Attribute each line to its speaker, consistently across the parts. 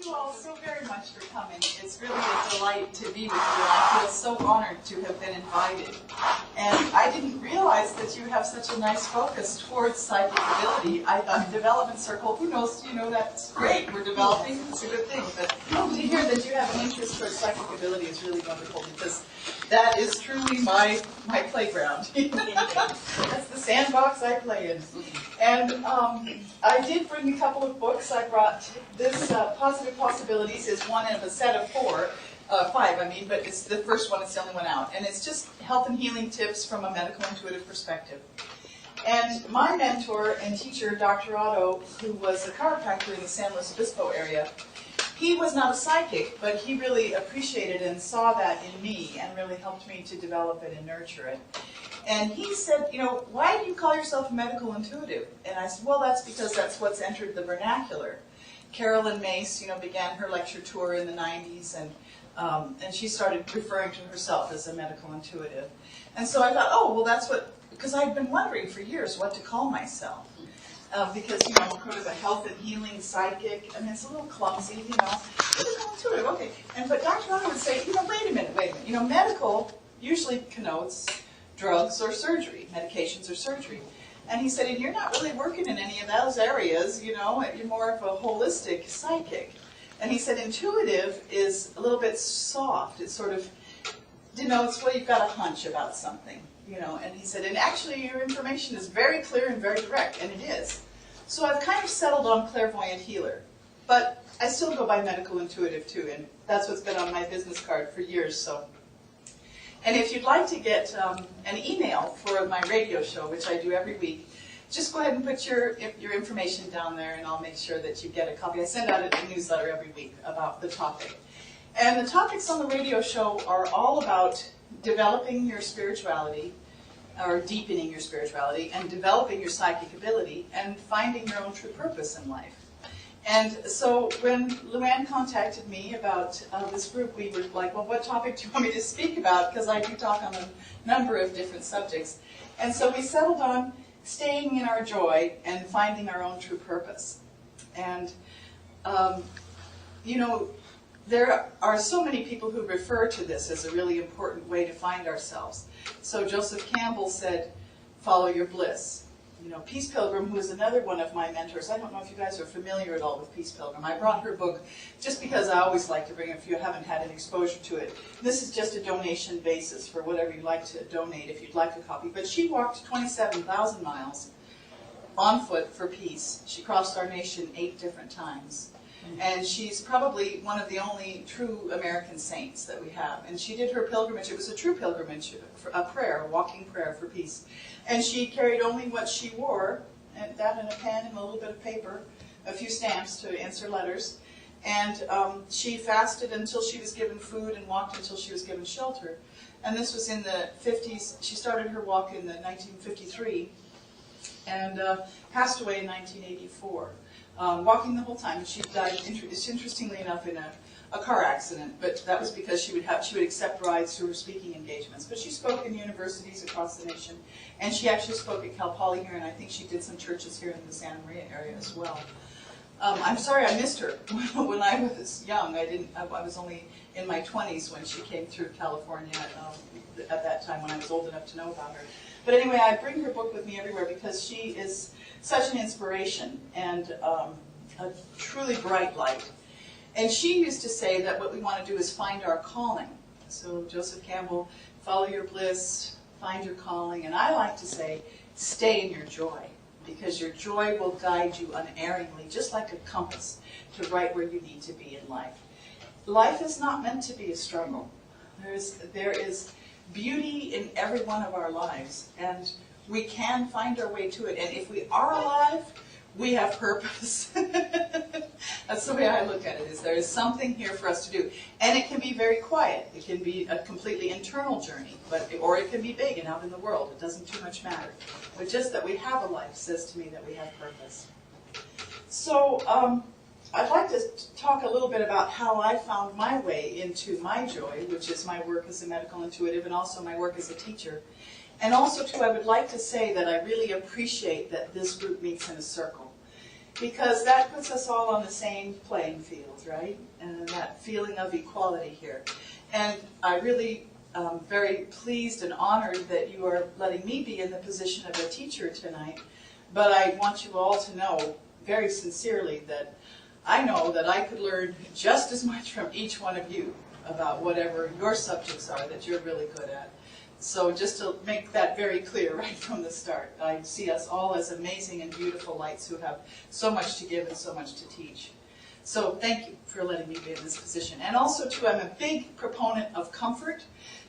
Speaker 1: you all so very much for coming. It's really a delight to be with you, and I feel so honored to have been invited. And I didn't realize that you have such a nice focus towards psychic ability. I thought development circle, who knows, you know, that's great. We're developing, it's a good thing. But to hear that you have an interest towards psychic ability is really wonderful, because that is truly my playground. That's the sandbox I play in. And I did bring a couple of books. I brought this Positive Possibilities is one of a set of five, I mean, but it's the first one, it's the only one out. And it's just health and healing tips from a medical intuitive perspective. And my mentor and teacher, Dr. Otto, who was a chiropractor in the San Luis Obispo area, he was not a psychic, but he really appreciated and saw that in me and really helped me to develop it and nurture it. And he said, you know, why do you call yourself a medical intuitive? And I said, well, that's because that's what's entered the vernacular. Carolyn Mace, you know, began her lecture tour in the 90s, and she started referring to herself as a medical intuitive. And so I thought, oh, well, that's what, because I'd been wondering for years what to call myself. Because, you know, kind of a health and healing psychic. I mean, it's a little clumsy, you know. Medical intuitive, okay. But Dr. Otto would say, you know, wait a minute. You know, medical usually connotes drugs or surgery, medications or surgery. And he said, and you're not really working in any of those areas, you know, you're more of a holistic psychic. And he said intuitive is a little bit soft. It sort of denotes, well, you've got a hunch about something, you know. And he said, and actually your information is very clear and very direct, and it is. So I've kind of settled on clairvoyant healer. But I still go by medical intuitive too, and that's what's been on my business card for years, so. And if you'd like to get an email for my radio show, which I do every week, just go ahead and put your information down there, and I'll make sure that you get a copy. I send out a newsletter every week about the topic. And the topics on the radio show are all about developing your spirituality, or deepening your spirituality, and developing your psychic ability, and finding your own true purpose in life. And so when Luann contacted me about this group, we were like, well, what topic do you want me to speak about? Because I do talk on a number of different subjects. And so we settled on staying in our joy and finding our own true purpose. And, you know, there are so many people who refer to this as a really important way to find ourselves. So Joseph Campbell said, follow your bliss. You know, Peace Pilgrim, who is another one of my mentors, I don't know if you guys are familiar at all with Peace Pilgrim. I brought her book just because I always like to bring it if you haven't had an exposure to it. This is just a donation basis for whatever you'd like to donate if you'd like a copy. But she walked 27,000 miles on foot for peace. She crossed our nation 8 different times. And she's probably one of the only true American saints that we have. And she did her pilgrimage. It was a true pilgrimage, a prayer, a walking prayer for peace. And she carried only what she wore, and that and a pen and a little bit of paper, a few stamps to answer letters. And she fasted until she was given food and walked until she was given shelter. And this was in the 50s. She started her walk in the 1953 and passed away in 1984. Walking the whole time. She died, interestingly enough, in a car accident, but that was because she would accept rides to her speaking engagements. But she spoke in universities across the nation, and she actually spoke at Cal Poly here, and I think she did some churches here in the Santa Maria area as well. I'm sorry I missed her. When I was young, I was only in my 20s when she came through California at that time when I was old enough to know about her. But anyway, I bring her book with me everywhere because she is such an inspiration and a truly bright light. And she used to say that what we want to do is find our calling. So Joseph Campbell, follow your bliss, find your calling. And I like to say, stay in your joy, because your joy will guide you unerringly, just like a compass, to right where you need to be in life. Life is not meant to be a struggle. There is beauty in every one of our lives, and we can find our way to it. And if we are alive, we have purpose. That's the way I look at it, is there is something here for us to do. And it can be very quiet. It can be a completely internal journey, or it can be big and out in the world. It doesn't too much matter. But just that we have a life says to me that we have purpose. So I'd like to talk a little bit about how I found my way into my joy, which is my work as a medical intuitive and also my work as a teacher. And also, too, I would like to say that I really appreciate that this group meets in a circle. because that puts us all on the same playing field, right? And that feeling of equality here. And I really am very pleased and honored that you are letting me be in the position of a teacher tonight. But I want you all to know very sincerely that I know that I could learn just as much from each one of you about whatever your subjects are that you're really good at. So just to make that very clear right from the start, I see us all as amazing and beautiful lights who have so much to give and so much to teach. So thank you for letting me be in this position. And also, too, I'm a big proponent of comfort.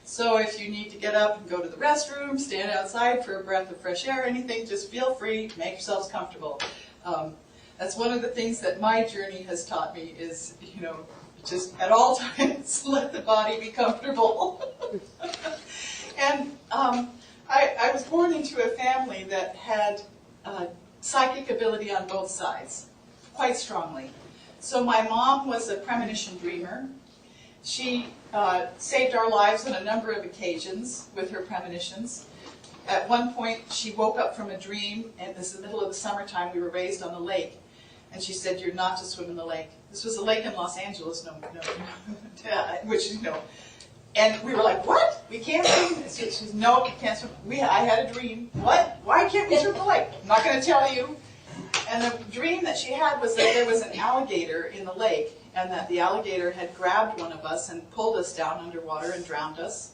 Speaker 1: So if you need to get up and go to the restroom, stand outside for a breath of fresh air, anything, just feel free, make yourselves comfortable. That's one of the things that my journey has taught me is, just at all times, let the body be comfortable. And I was born into a family that had psychic ability on both sides, quite strongly. So my mom was a premonition dreamer. She saved our lives on a number of occasions with her premonitions. At one point, she woke up from a dream, and this is the middle of the summertime. We were raised on the lake, and she said, "You're not to swim in the lake." This was a lake in Los Angeles, which, and we were like, "What? We can't swim?" She says, "No, you can't swim." I had a dream. What? Why can't we swim in the lake? I'm not going to tell you. And the dream that she had was that there was an alligator in the lake, and that the alligator had grabbed one of us and pulled us down underwater and drowned us,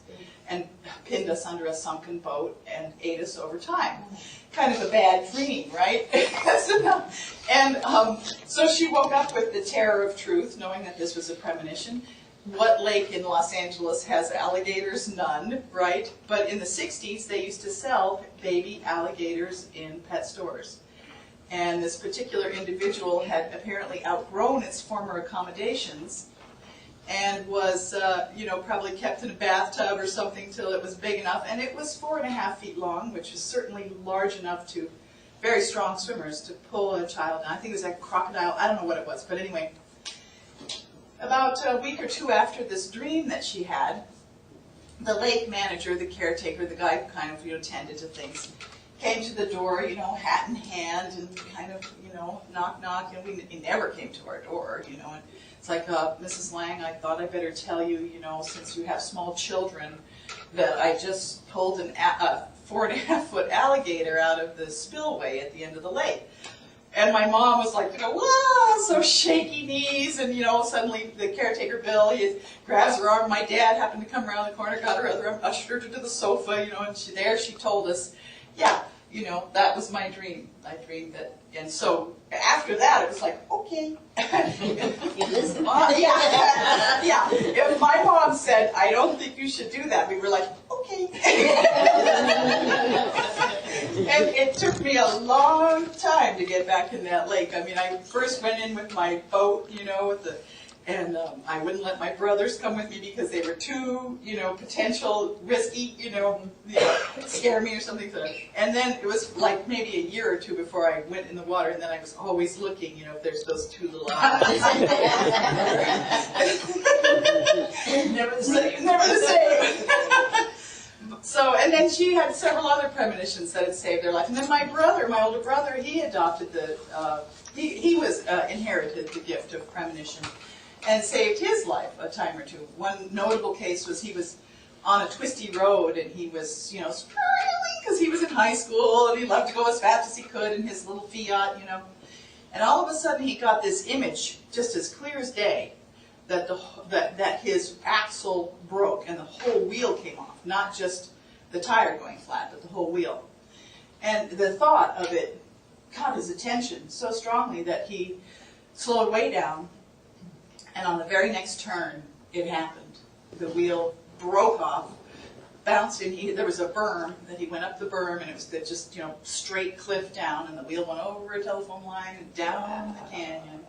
Speaker 1: and pinned us under a sunken boat and ate us over time. Kind of a bad dream, right? And so she woke up with the terror of truth, knowing that this was a premonition. What lake in Los Angeles has alligators? None, right? But in the 60s, they used to sell baby alligators in pet stores. And this particular individual had apparently outgrown its former accommodations and was, probably kept in a bathtub or something till it was big enough. And it was 4.5 feet long, which is certainly large enough to very strong swimmers to pull a child down. I think it was like a crocodile. I don't know what it was, but anyway. About a week or two after this dream that she had, the lake manager, the caretaker, the guy who kind of tended to things, came to the door, hat in hand, and kind of, knock, knock. And he never came to our door, and it's like, Mrs. Lang, I thought I better tell you, since you have small children, that I just pulled a 4.5-foot alligator out of the spillway at the end of the lake. And my mom was like, whoa, so shaky knees, and suddenly the caretaker Bill, he grabs her arm. My dad happened to come around the corner, got her other arm, ushered her to the sofa, and she told us, yeah, that was my dream. I dreamed that, and so after that, it was like, okay.
Speaker 2: You listen.
Speaker 1: Yeah. If my mom said, I don't think you should do that, we were like, okay. And it took me a long time to get back in that lake. I mean, I first went in with my boat, and I wouldn't let my brothers come with me because they were too, potential risky, scare me or something. And then it was like maybe a year or two before I went in the water, and then I was always looking, if there's those two little eyes.
Speaker 2: Never the same.
Speaker 1: Never the same. So, and then she had several other premonitions that had saved their life. And then my older brother, he adopted he was inherited the gift of premonition and saved his life a time or two. One notable case was he was on a twisty road, and he was, struggling because he was in high school, and he loved to go as fast as he could in his little Fiat, And all of a sudden he got this image, just as clear as day, that his axle broke and the whole wheel came off, not just the tire going flat, but the whole wheel. And the thought of it caught his attention so strongly that he slowed way down, and on the very next turn, it happened. The wheel broke off, bounced in. There was a berm that he went up the berm, and it was just straight cliff down, and the wheel went over a telephone line and down the canyon.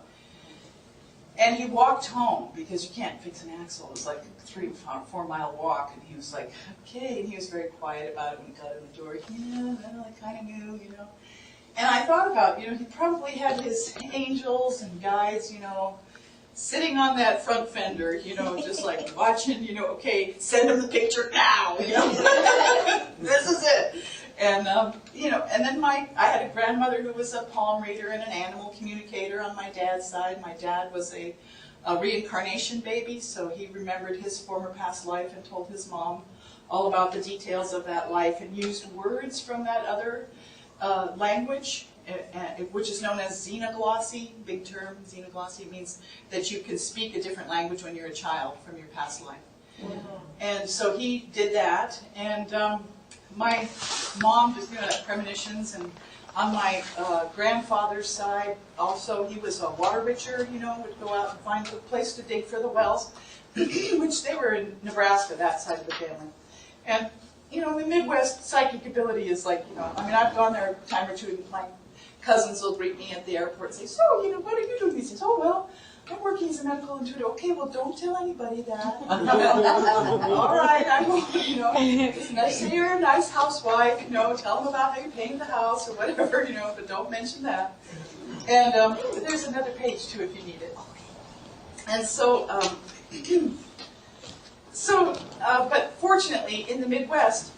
Speaker 1: And he walked home, because you can't fix an axle. It was like a 3 or 4 mile walk, and he was like, okay, and he was very quiet about it when he got in the door. Yeah, well, I kind of knew, And I thought about, he probably had his angels and guides, sitting on that front fender, you know, just like watching, you know, okay, send him the picture now, you know, this is it. And, you know, and then I had a grandmother who was a palm reader and an animal communicator on my dad's side. My dad was a reincarnation baby, so he remembered his former past life and told his mom all about the details of that life and used words from that other language, which is known as xenoglossy, big term, xenoglossy. Means that you can speak a different language when you're a child from your past life. And so he did that, and my mom just had premonitions, and on my grandfather's side, also, he was a water witcher, you know, would go out and find a place to dig for the wells, which they were in Nebraska, that side of the family. And, you know, in the Midwest, psychic ability is like, you know, I mean, I've gone there a time or two, and my cousins will greet me at the airport and say, so, you know, what are you doing these days? Oh, well, I'm working as a medical intuitive. Okay, well, don't tell anybody that. All right, I won't, you know. Say you're a nice housewife, you know, tell them about how you paint the house or whatever, you know, but don't mention that. And there's another page, too, if you need it. And so, but fortunately, in the Midwest,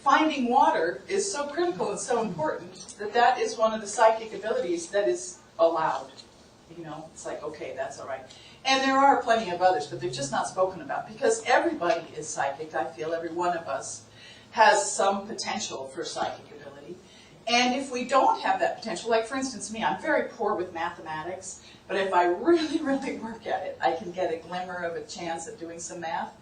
Speaker 1: finding water is so critical and so important that that is one of the psychic abilities that is allowed. You know, it's like, okay, that's all right. And there are plenty of others, but they're just not spoken about because everybody is psychic. I feel every one of us has some potential for psychic ability. And if we don't have that potential, like for instance me, I'm very poor with mathematics, but if I really, really work at it, I can get a glimmer of a chance at doing some math.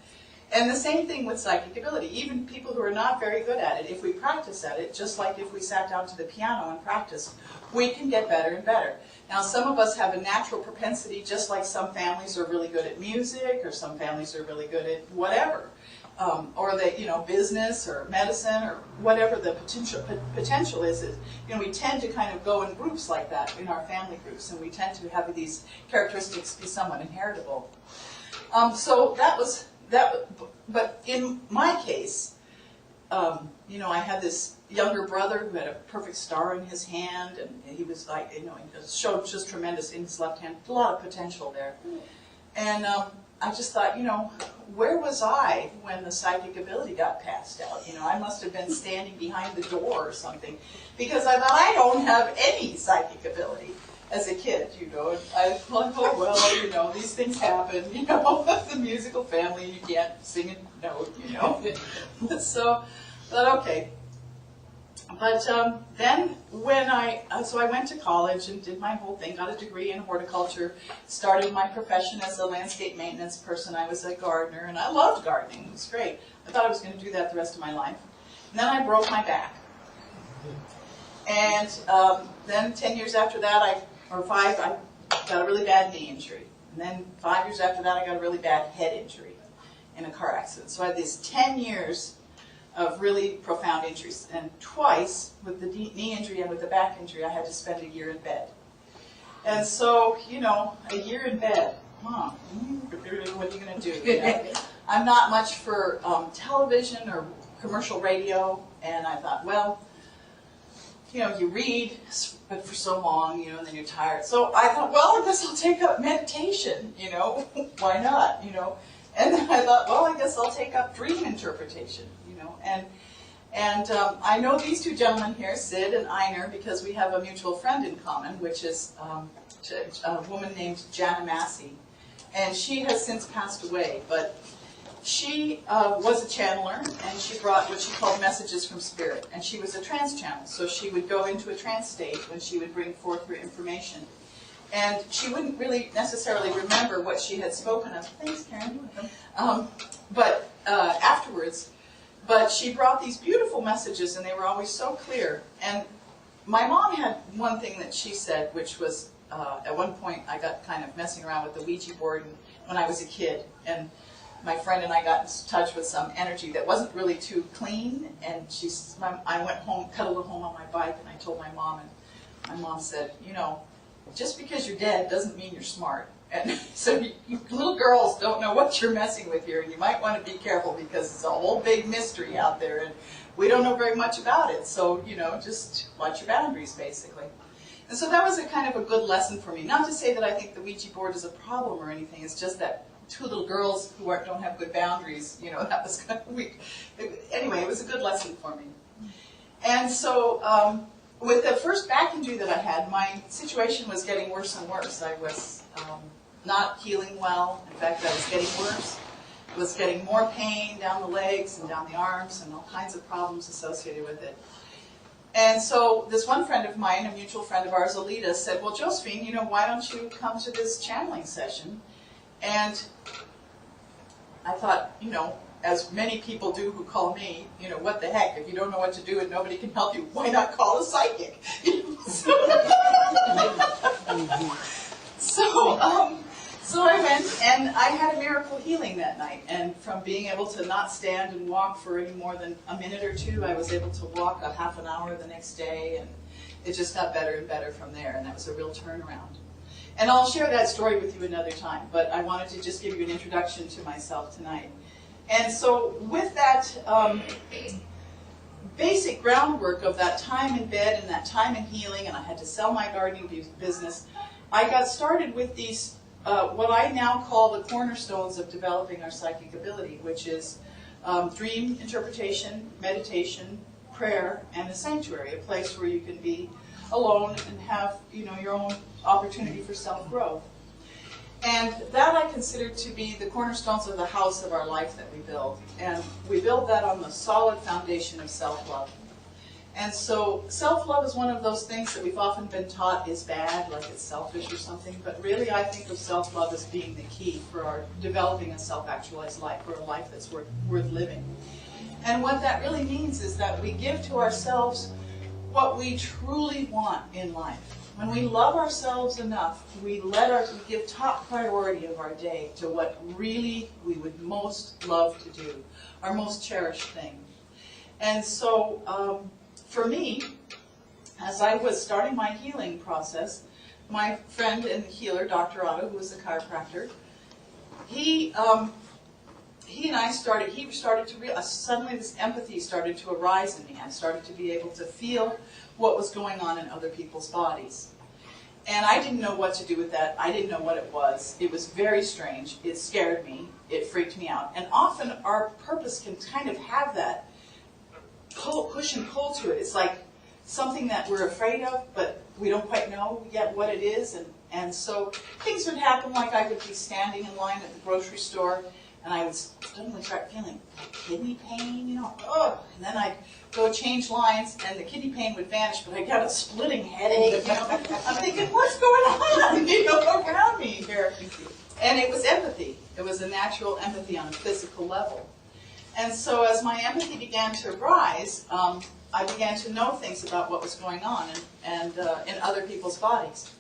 Speaker 1: And the same thing with psychic ability. Even people who are not very good at it, if we practice at it, just like if we sat down to the piano and practiced, we can get better and better. Now, some of us have a natural propensity, just like some families are really good at music, or some families are really good at whatever, or they, you know, business or medicine or whatever the potential is. You know, we tend to kind of go in groups like that in our family groups, and we tend to have these characteristics be somewhat inheritable. So that was that. But in my case, you know, I had this younger brother who had a perfect star in his hand, and he was like, you know, he showed just tremendous in his left hand, a lot of potential there. And I just thought, you know, where was I when the psychic ability got passed out? You know, I must have been standing behind the door or something, because I thought I don't have any psychic ability as a kid, you know. And I thought, oh, well, you know, these things happen, you know, it's a musical family, you can't sing a note, you know. So, but okay. But then when so I went to college and did my whole thing, got a degree in horticulture, started my profession as a landscape maintenance person. I was a gardener, and I loved gardening. It was great. I thought I was going to do that the rest of my life. And then I broke my back. And then 10 years after that, or 5, I got a really bad knee injury. And then 5 years after that, I got a really bad head injury in a car accident. So I had these 10 years of really profound injuries. And twice, with the knee injury and with the back injury, I had to spend a year in bed. And so, you know, a year in bed, what are you going to do? You know? I'm not much for television or commercial radio, and I thought, well, you know, you read but for so long, you know, and then you're tired. So I thought, well, I guess I'll take up meditation, you know, why not, you know? And then I thought, well, I guess I'll take up dream interpretation, you know. And I know these two gentlemen here, Sid and Einar, because we have a mutual friend in common, which is a woman named Jana Massey. And she has since passed away, but she was a channeler, and she brought what she called messages from spirit. And she was a trance channel, so she would go into a trance state when she would bring forth her information. And she wouldn't really necessarily remember what she had spoken of. Thanks, Karen. But afterwards, but she brought these beautiful messages, and they were always so clear. And my mom had one thing that she said, which was, at one point I got kind of messing around with the Ouija board when I was a kid, and my friend and I got in touch with some energy that wasn't really too clean, and I went home, cuddled at home on my bike, and I told my mom, and my mom said, you know, just because you're dead doesn't mean you're smart. And so you little girls don't know what you're messing with here, and you might want to be careful because it's a whole big mystery out there, and we don't know very much about it. So, you know, just watch your boundaries, basically. And so that was a kind of a good lesson for me. Not to say that I think the Ouija board is a problem or anything. It's just that two little girls who don't have good boundaries, you know, that was kind of weak. Anyway, it was a good lesson for me. And so with the first back injury that I had, my situation was getting worse and worse. I was not healing well. In fact, I was getting worse. I was getting more pain down the legs and down the arms and all kinds of problems associated with it. And so this one friend of mine, a mutual friend of ours, Alita, said, well, Josephine, you know, why don't you come to this channeling session? And I thought, you know, as many people do who call me, you know, what the heck, if you don't know what to do and nobody can help you, why not call a psychic? So I went, and I had a miracle healing that night. And from being able to not stand and walk for any more than a minute or two, I was able to walk a half an hour the next day, and it just got better and better from there, and that was a real turnaround. And I'll share that story with you another time, but I wanted to just give you an introduction to myself tonight. And so with that basic groundwork of that time in bed and that time in healing, and I had to sell my gardening business, I got started with these, what I now call the cornerstones of developing our psychic ability, which is dream interpretation, meditation, prayer, and a sanctuary, a place where you can be alone and have, you know, your own opportunity for self-growth. And that I consider to be the cornerstones of the house of our life that we build. And we build that on the solid foundation of self-love. And so self-love is one of those things that we've often been taught is bad, like it's selfish or something. But really I think of self-love as being the key for our developing a self-actualized life, or a life that's worth living. And what that really means is that we give to ourselves what we truly want in life. When we love ourselves enough, we give top priority of our day to what really we would most love to do, our most cherished thing. And so for me, as I was starting my healing process, my friend and healer, Dr. Otto, who was a chiropractor, he and I started to realize, suddenly this empathy started to arise in me. I started to be able to feel what was going on in other people's bodies. And I didn't know what to do with that. I didn't know what it was. It was very strange. It scared me. It freaked me out. And often our purpose can kind of have that push and pull to it. It's like something that we're afraid of, but we don't quite know yet what it is. And so things would happen, like I would be standing in line at the grocery store, and I would suddenly start feeling kidney pain, you know, ugh. And then I'd go change lines, and the kidney pain would vanish, but I got a splitting headache, you know. I'm thinking, what's going on, you know, around me here? And it was empathy. It was a natural empathy on a physical level. And so as my empathy began to rise, I began to know things about what was going on and in other people's bodies.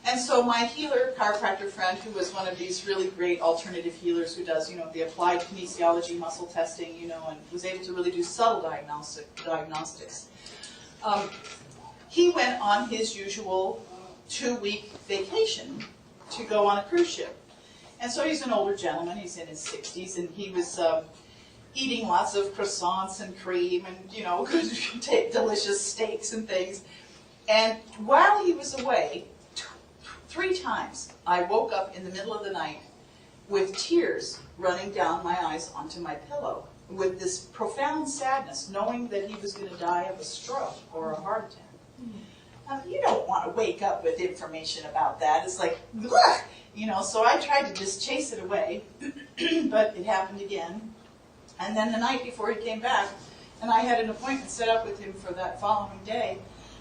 Speaker 1: And so my healer, chiropractor friend, who was one of these really great alternative healers who does, you know, the applied kinesiology, muscle testing, you know, and was able to really do subtle diagnostics. He went on his usual 2-week vacation to go on a cruise ship. And so he's an older gentleman, he's in his 60s, and he was eating lots of croissants and cream and, you know, delicious steaks and things. And while he was away, 3 times I woke up in the middle of the night with tears running down my eyes onto my pillow, with this profound sadness, knowing that he was going to die of a stroke or a heart attack. Now, you don't want to wake up with information about that. It's like, ugh! You know, so I tried to just chase it away, but it happened again. And then the night before he came back, and I had an appointment set up with him for that following day.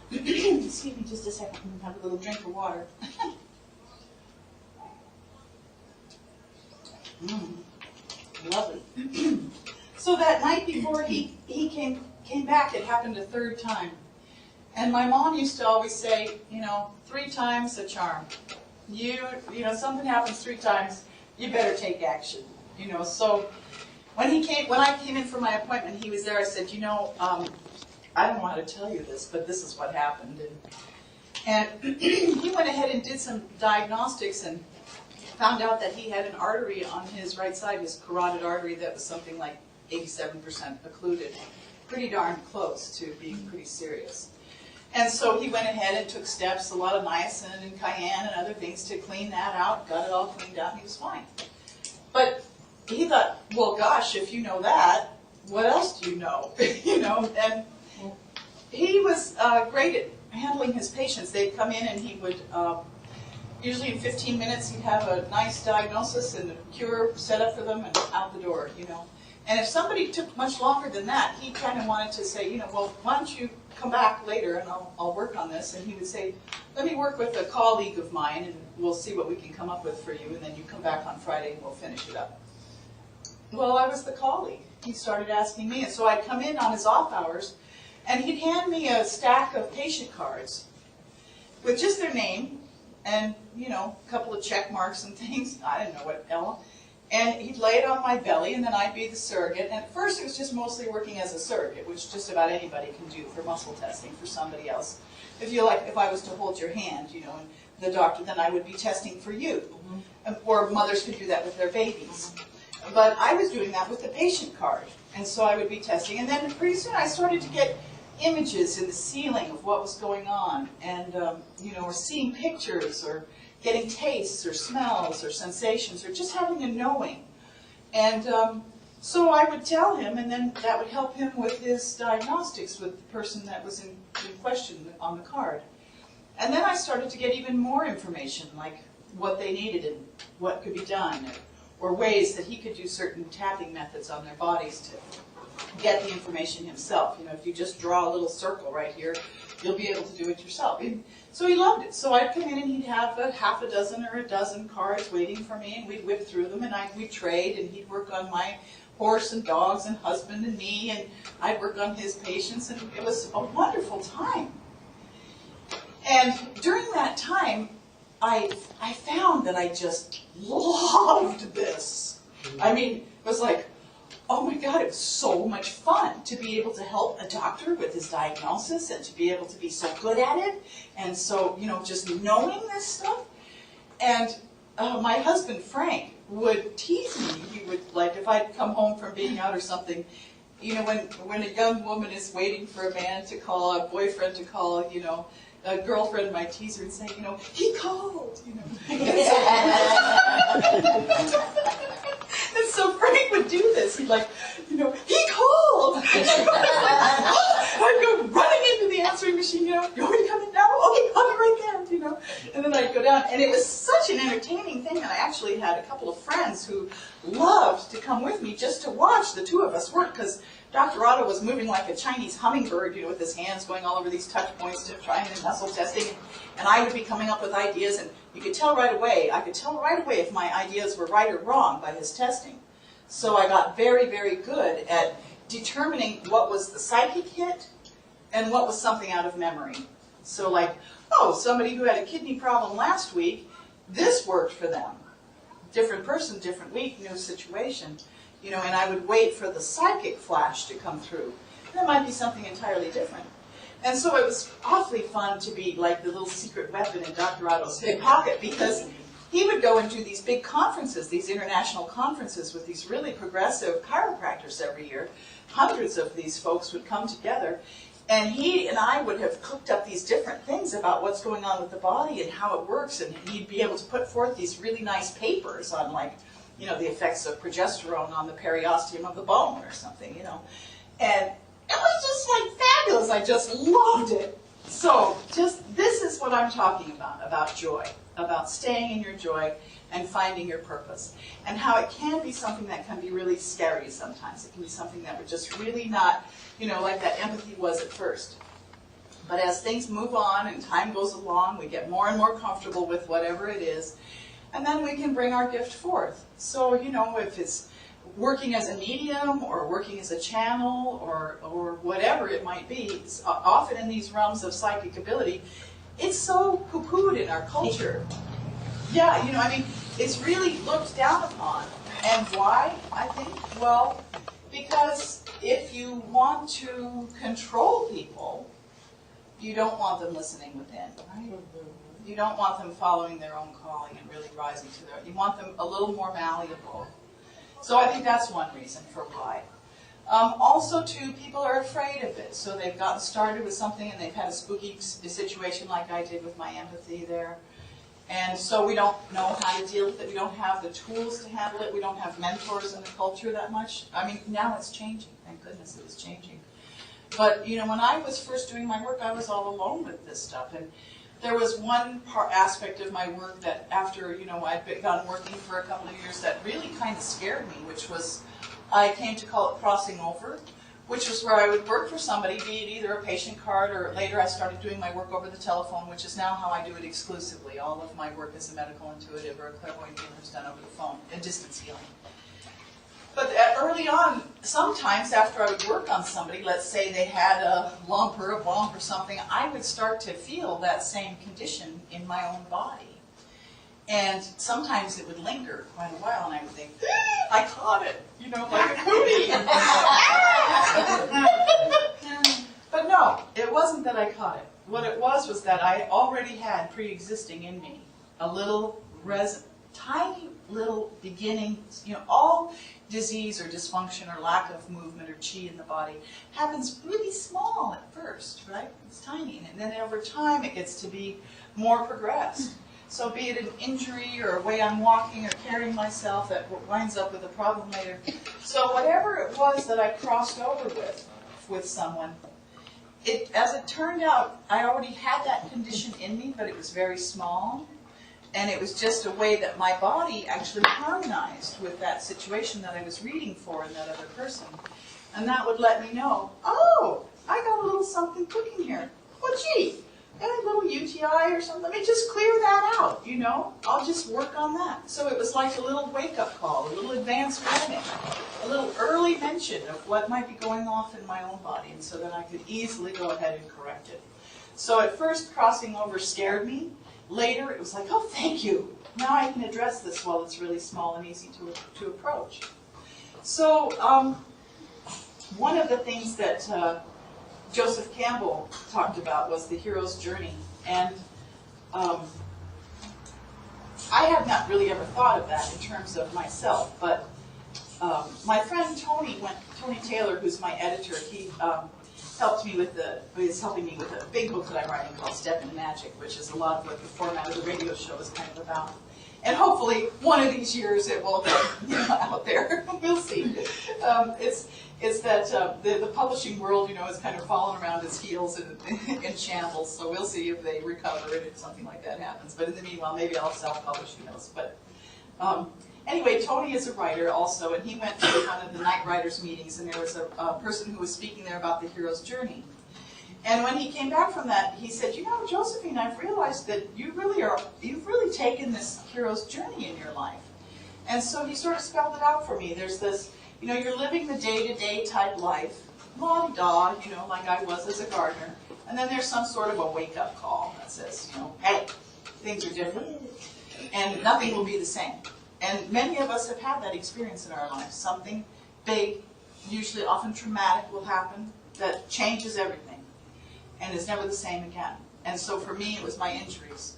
Speaker 1: Excuse me just a second, I'm going to have a little drink of water. Lovely. So that night before he came back, it happened a 3rd time. And my mom used to always say, you know, 3 times a charm. You know, something happens 3 times, you better take action. You know, so when I came in for my appointment, he was there. I said, you know, I don't know how to tell you this, but this is what happened. And he went ahead and did some diagnostics and found out that he had an artery on his right side, his carotid artery, that was something like 87% occluded. Pretty darn close to being pretty serious. And so he went ahead and took steps, a lot of niacin and cayenne and other things to clean that out, got it all cleaned out, and he was fine. But he thought, well, gosh, if you know that, what else do you know? You know, and he was great at handling his patients. They'd come in and he would, usually in 15 minutes, he'd have a nice diagnosis and a cure set up for them and out the door, you know. And if somebody took much longer than that, he kind of wanted to say, you know, well, why don't you come back later and I'll work on this. And he would say, let me work with a colleague of mine and we'll see what we can come up with for you. And then you come back on Friday and we'll finish it up. Well, I was the colleague. He started asking me. And so I'd come in on his off hours and he'd hand me a stack of patient cards with just their name and, you know, a couple of check marks and things. I didn't know what else. And he'd lay it on my belly, and then I'd be the surrogate. And at first, it was just mostly working as a surrogate, which just about anybody can do for muscle testing for somebody else. If you like, if I was to hold your hand, you know, and the doctor, then I would be testing for you. Or mothers could do that with their babies. But I was doing that with the patient card. And so I would be testing. And then pretty soon, I started to get images in the ceiling of what was going on. And, you know, or seeing pictures, or getting tastes or smells or sensations or just having a knowing. And so I would tell him, and then that would help him with his diagnostics with the person that was in question on the card. And then I started to get even more information, like what they needed and what could be done, or ways that he could do certain tapping methods on their bodies to get the information himself. You know, if you just draw a little circle right here, you'll be able to do it yourself. So he loved it. So I'd come in and he'd have a half a dozen or a dozen cards waiting for me, and we'd whip through them, and we'd trade, and he'd work on my horse and dogs and husband and me, and I'd work on his patients, and it was a wonderful time. And during that time, I found that I just loved this. I mean, it was like, oh my God, it was so much fun to be able to help a doctor with his diagnosis and to be able to be so good at it. And so, you know, just knowing this stuff. And my husband, Frank, would tease me. He would, like, if I'd come home from being out or something, you know, when a young woman is waiting for a man to call, a boyfriend to call, you know, a girlfriend might tease her and say, you know, he called, you know. And so Frank would do this. He'd like, you know, he called. I'd go running into the answering machine, you know, you want me to come in now? Okay, I'll be right there, you know. And then I'd go down. And it was such an entertaining thing. And I actually had a couple of friends who loved to come with me just to watch the two of us work, because Dr. Otto was moving like a Chinese hummingbird, you know, with his hands going all over these touch points to try and muscle testing. And I would be coming up with ideas, and you could tell right away, I could tell right away if my ideas were right or wrong by his testing. So I got very, very good at determining what was the psychic hit and what was something out of memory. So like, oh, somebody who had a kidney problem last week, this worked for them. Different person, different week, new situation. You know, and I would wait for the psychic flash to come through. That might be something entirely different. And so it was awfully fun to be like the little secret weapon in Dr. Otto's hip pocket, because he would go and do these big conferences, these international conferences with these really progressive chiropractors every year. Hundreds of these folks would come together, and he and I would have cooked up these different things about what's going on with the body and how it works, and he'd be able to put forth these really nice papers on, like, you know, the effects of progesterone on the periosteum of the bone or something, you know. And it was just like fabulous. I just loved it. So just, this is what I'm talking about joy, about staying in your joy and finding your purpose, and how it can be something that can be really scary sometimes. It can be something that we're just really not, you know, like that empathy was at first. But as things move on and time goes along, we get more and more comfortable with whatever it is, and then we can bring our gift forth. So, you know, if it's working as a medium or working as a channel or whatever it might be, often in these realms of psychic ability, it's so poo-pooed in our culture. Yeah, you know, I mean, it's really looked down upon. And why, I think? Well, because if you want to control people, you don't want them listening within, right? You don't want them following their own calling and really rising to their, you want them a little more malleable. So I think that's one reason for why. Also, too, people are afraid of it. So they've gotten started with something and they've had a spooky situation like I did with my empathy there. And so we don't know how to deal with it. We don't have the tools to handle it. We don't have mentors in the culture that much. I mean, now it's changing. Thank goodness it was changing. But, you know, when I was first doing my work, I was all alone with this stuff. And there was one aspect of my work that after, you know, I'd been working for a couple of years that really kind of scared me, which was, I came to call it crossing over, which was where I would work for somebody, be it either a patient card or later I started doing my work over the telephone, which is now how I do it exclusively. All of my work as a medical intuitive or a clairvoyant healer is done over the phone, and distance healing. But early on, sometimes after I would work on somebody, let's say they had a lump or a bump or something, I would start to feel that same condition in my own body. And sometimes it would linger quite a while, and I would think, I caught it, you know, like a cootie. But no, it wasn't that I caught it. What it was that I already had pre-existing in me a little tiny little beginning, you know, all disease or dysfunction or lack of movement or chi in the body happens really small at first, right? It's tiny, and then over time it gets to be more progressed. So be it an injury or a way I'm walking or carrying myself that winds up with a problem later. So whatever it was that I crossed over with someone, as it turned out, I already had that condition in me, but it was very small. And it was just a way that my body actually harmonized with that situation that I was reading for in that other person. And that would let me know, oh, I got a little something cooking here. Well, gee, got a little UTI or something. Let me just clear that out, you know. I'll just work on that. So it was like a little wake-up call, a little advanced warning, a little early mention of what might be going off in my own body, and so that I could easily go ahead and correct it. So at first, crossing over scared me. Later, it was like, oh, thank you. Now I can address this while it's really small and easy to approach. So one of the things that Joseph Campbell talked about was the hero's journey. And I had not really ever thought of that in terms of myself, but my friend Tony Taylor, who's my editor, he is helping me with a big book that I'm writing called Step Into Magic, which is a lot of what the format of the radio show is kind of about. And hopefully, one of these years it will be out there. We'll see. It's that the publishing world, you know, is kind of falling around its heels in shambles. So we'll see if they recover it if something like that happens. But in the meanwhile, maybe I'll self-publish, who knows. But anyway, Tony is a writer also, and he went to one of the night writers meetings, and there was a person who was speaking there about the hero's journey. And when he came back from that, he said, you know, Josephine, I've realized that you've really taken this hero's journey in your life. And so he sort of spelled it out for me. There's this, you know, you're living the day-to-day type life, la-di-da, you know, like I was as a gardener. And then there's some sort of a wake-up call that says, you know, hey, things are different, and nothing will be the same. And many of us have had that experience in our lives. Something big, usually often traumatic, will happen that changes everything and is never the same again. And so for me, it was my injuries.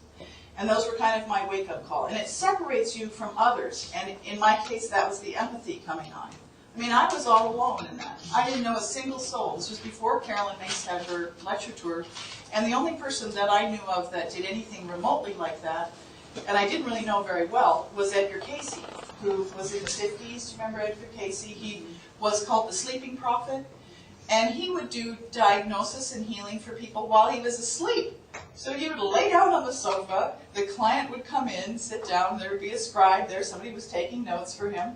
Speaker 1: And those were kind of my wake-up call. And it separates you from others. And in my case, that was the empathy coming on. I mean, I was all alone in that. I didn't know a single soul. This was before Carolyn Mace had her lecture tour. And the only person that I knew of that did anything remotely like that, and I didn't really know very well, was Edgar Cayce, who was in the 50s. Do you remember Edgar Cayce? He was called the Sleeping Prophet. And he would do diagnosis and healing for people while he was asleep. So he would lay down on the sofa, the client would come in, sit down, there would be a scribe there, somebody was taking notes for him.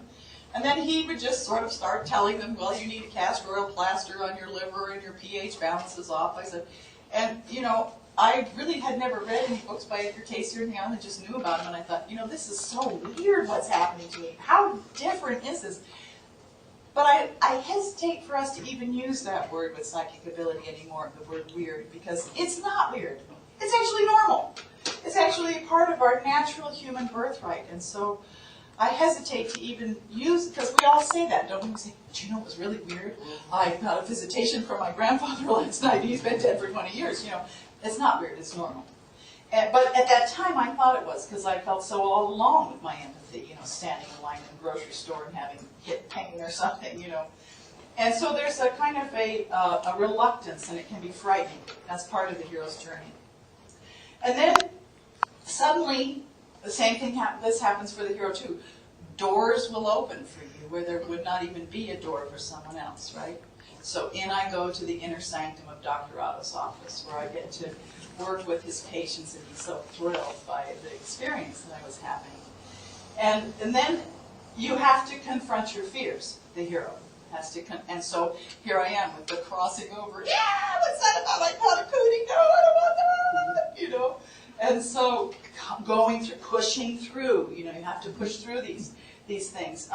Speaker 1: And then he would just sort of start telling them, well, you need a castor oil plaster on your liver and your pH balance is off. I said, and, you know, I really had never read any books by Edgar Cayce or anything. I just knew about him, and I thought, you know, this is so weird what's happening to me. How different is this? But I hesitate for us to even use that word with psychic ability anymore, the word weird, because it's not weird. It's actually normal. It's actually a part of our natural human birthright. And so I hesitate to even use it, because we all say that, don't we? We say, do you know what was really weird? I got a visitation from my grandfather last night. He's been dead for 20 years. You know, it's not weird. It's normal. But at that time, I thought it was, because I felt so all alone with my empathy, you know, standing in line in a grocery store and having hit pain or something, you know. And so there's a kind of a reluctance, and it can be frightening as part of the hero's journey. And then suddenly, the same thing this happens for the hero too. Doors will open for you where there would not even be a door for someone else, right? So in I go to the inner sanctum of Dr. Otto's office, where I get to work with his patients and be so thrilled by the experience that I was having. And then you have to confront your fears, the hero has to, and so here I am with the crossing over, yeah, what's that about my Katakuni? No, I don't want that, you know. And so going through, pushing through, you know, you have to push through these things.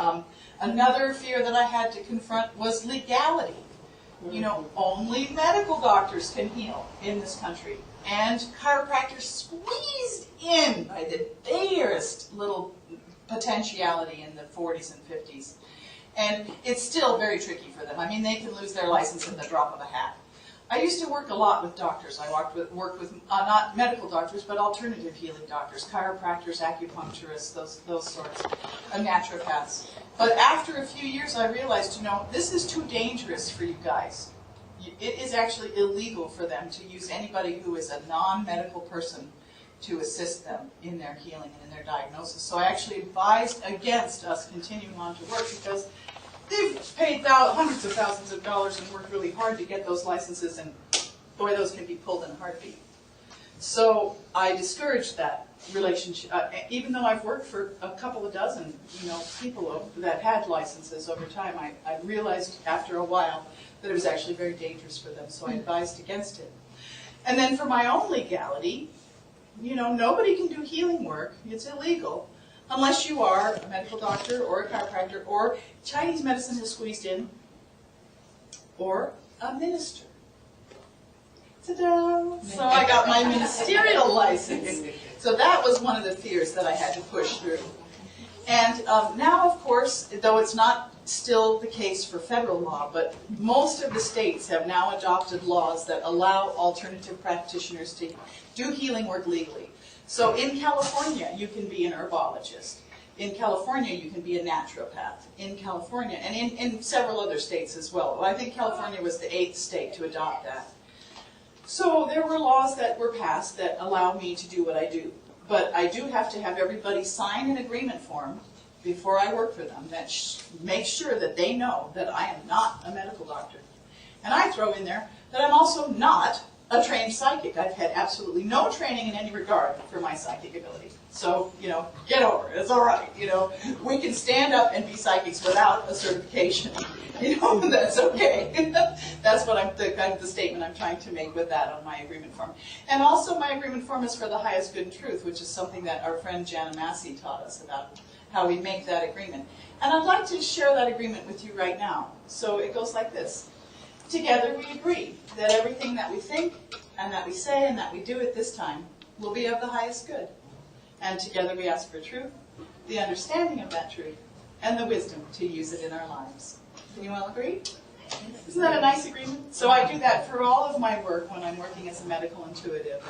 Speaker 1: Another fear that I had to confront was legality. You know, only medical doctors can heal in this country. And chiropractors squeezed in by the barest little potentiality in the 40s and 50s. And it's still very tricky for them. I mean, they can lose their license in the drop of a hat. I used to work a lot with doctors. I worked with not medical doctors, but alternative healing doctors, chiropractors, acupuncturists, those sorts, naturopaths. But after a few years, I realized, you know, this is too dangerous for you guys. It is actually illegal for them to use anybody who is a non-medical person to assist them in their healing and in their diagnosis. So I actually advised against us continuing on to work because they've paid hundreds of thousands of dollars and worked really hard to get those licenses, and boy, those can be pulled in a heartbeat. So I discouraged that relationship, even though I've worked for a couple of dozen, you know, people that had licenses over time. I realized after a while that it was actually very dangerous for them, so I advised against it. And then for my own legality, you know, nobody can do healing work. It's illegal unless you are a medical doctor or a chiropractor or Chinese medicine has squeezed in, or a minister. Ta-da! So I got my ministerial license. So that was one of the fears that I had to push through. And now, of course, though it's not still the case for federal law, but most of the states have now adopted laws that allow alternative practitioners to do healing work legally. So in California, you can be an herbologist. In California, you can be a naturopath. In California, and in several other states as well. Well, I think California was the 8th state to adopt that. So there were laws that were passed that allow me to do what I do. But I do have to have everybody sign an agreement form before I work for them that makes sure that they know that I am not a medical doctor. And I throw in there that I'm also not a trained psychic. I've had absolutely no training in any regard for my psychic ability. So, you know, get over it. It's all right. You know, we can stand up and be psychics without a certification. You know, that's okay. That's what the statement I'm trying to make with that on my agreement form. And also my agreement form is for the highest good and truth, which is something that our friend Jana Massey taught us about how we make that agreement. And I'd like to share that agreement with you right now. So it goes like this. Together we agree that everything that we think and that we say and that we do at this time will be of the highest good. And together we ask for truth, the understanding of that truth, and the wisdom to use it in our lives. Can you all agree? Isn't that a nice agreement? So I do that for all of my work when I'm working as a medical intuitive.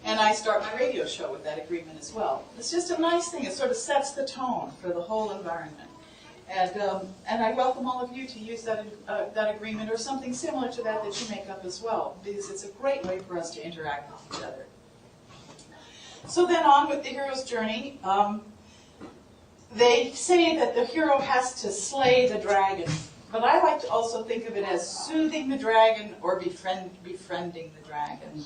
Speaker 1: And I start my radio show with that agreement as well. It's just a nice thing. It sort of sets the tone for the whole environment. And I welcome all of you to use that agreement or something similar to that you make up as well, because it's a great way for us to interact with each other. So then on with the hero's journey. They say that the hero has to slay the dragon, but I like to also think of it as soothing the dragon or befriending the dragon.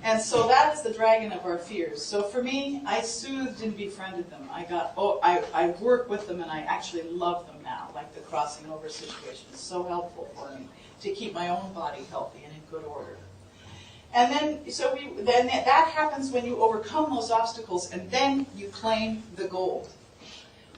Speaker 1: And so that is the dragon of our fears. So for me, I soothed and befriended them. I work with them and I actually love them now, like the crossing over situation is so helpful for me to keep my own body healthy and in good order. And then, that happens when you overcome those obstacles and then you claim the gold.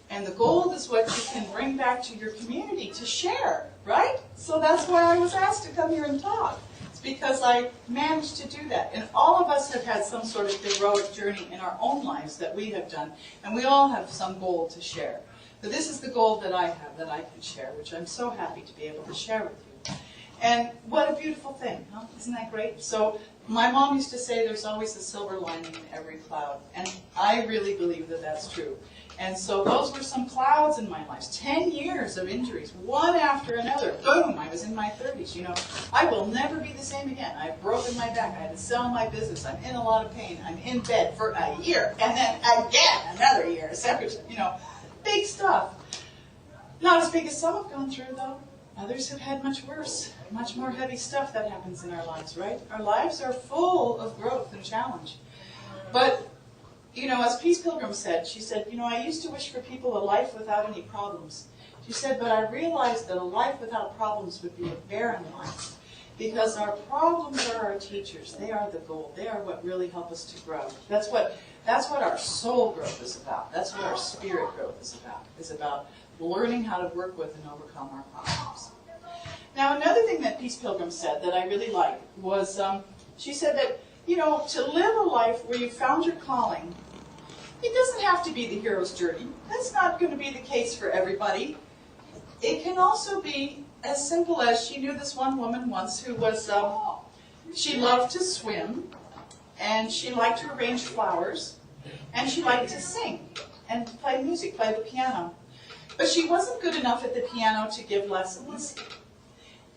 Speaker 1: And the gold is what you can bring back to your community to share, right? So that's why I was asked to come here and talk. It's because I managed to do that. And all of us have had some sort of heroic journey in our own lives that we have done. And we all have some gold to share. But this is the gold that I have that I can share, which I'm so happy to be able to share with you. And what a beautiful thing, huh? Isn't that great? So my mom used to say there's always a silver lining in every cloud. And I really believe that that's true. And so those were some clouds in my life. 10 years of injuries, one after another. Boom, I was in my 30s, you know. I will never be the same again. I've broken my back. I had to sell my business. I'm in a lot of pain. I'm in bed for a year. And then again, another year. You know, big stuff. Not as big as some have gone through, though. Others have had much worse, much more heavy stuff that happens in our lives, right? Our lives are full of growth and challenge. But, you know, as Peace Pilgrim said, she said, you know, I used to wish for people a life without any problems. She said, but I realized that a life without problems would be a barren life. Because our problems are our teachers. They are the goal. They are what really help us to grow. That's what our soul growth is about. That's what our spirit growth is about. It's about learning how to work with and overcome our problems. Now, another thing that Peace Pilgrim said that I really liked was, she said that, you know, to live a life where you found your calling, it doesn't have to be the hero's journey. That's not going to be the case for everybody. It can also be as simple as, she knew this one woman once who was, she loved to swim, and she liked to arrange flowers, and she liked to sing and play music, play the piano. But she wasn't good enough at the piano to give lessons.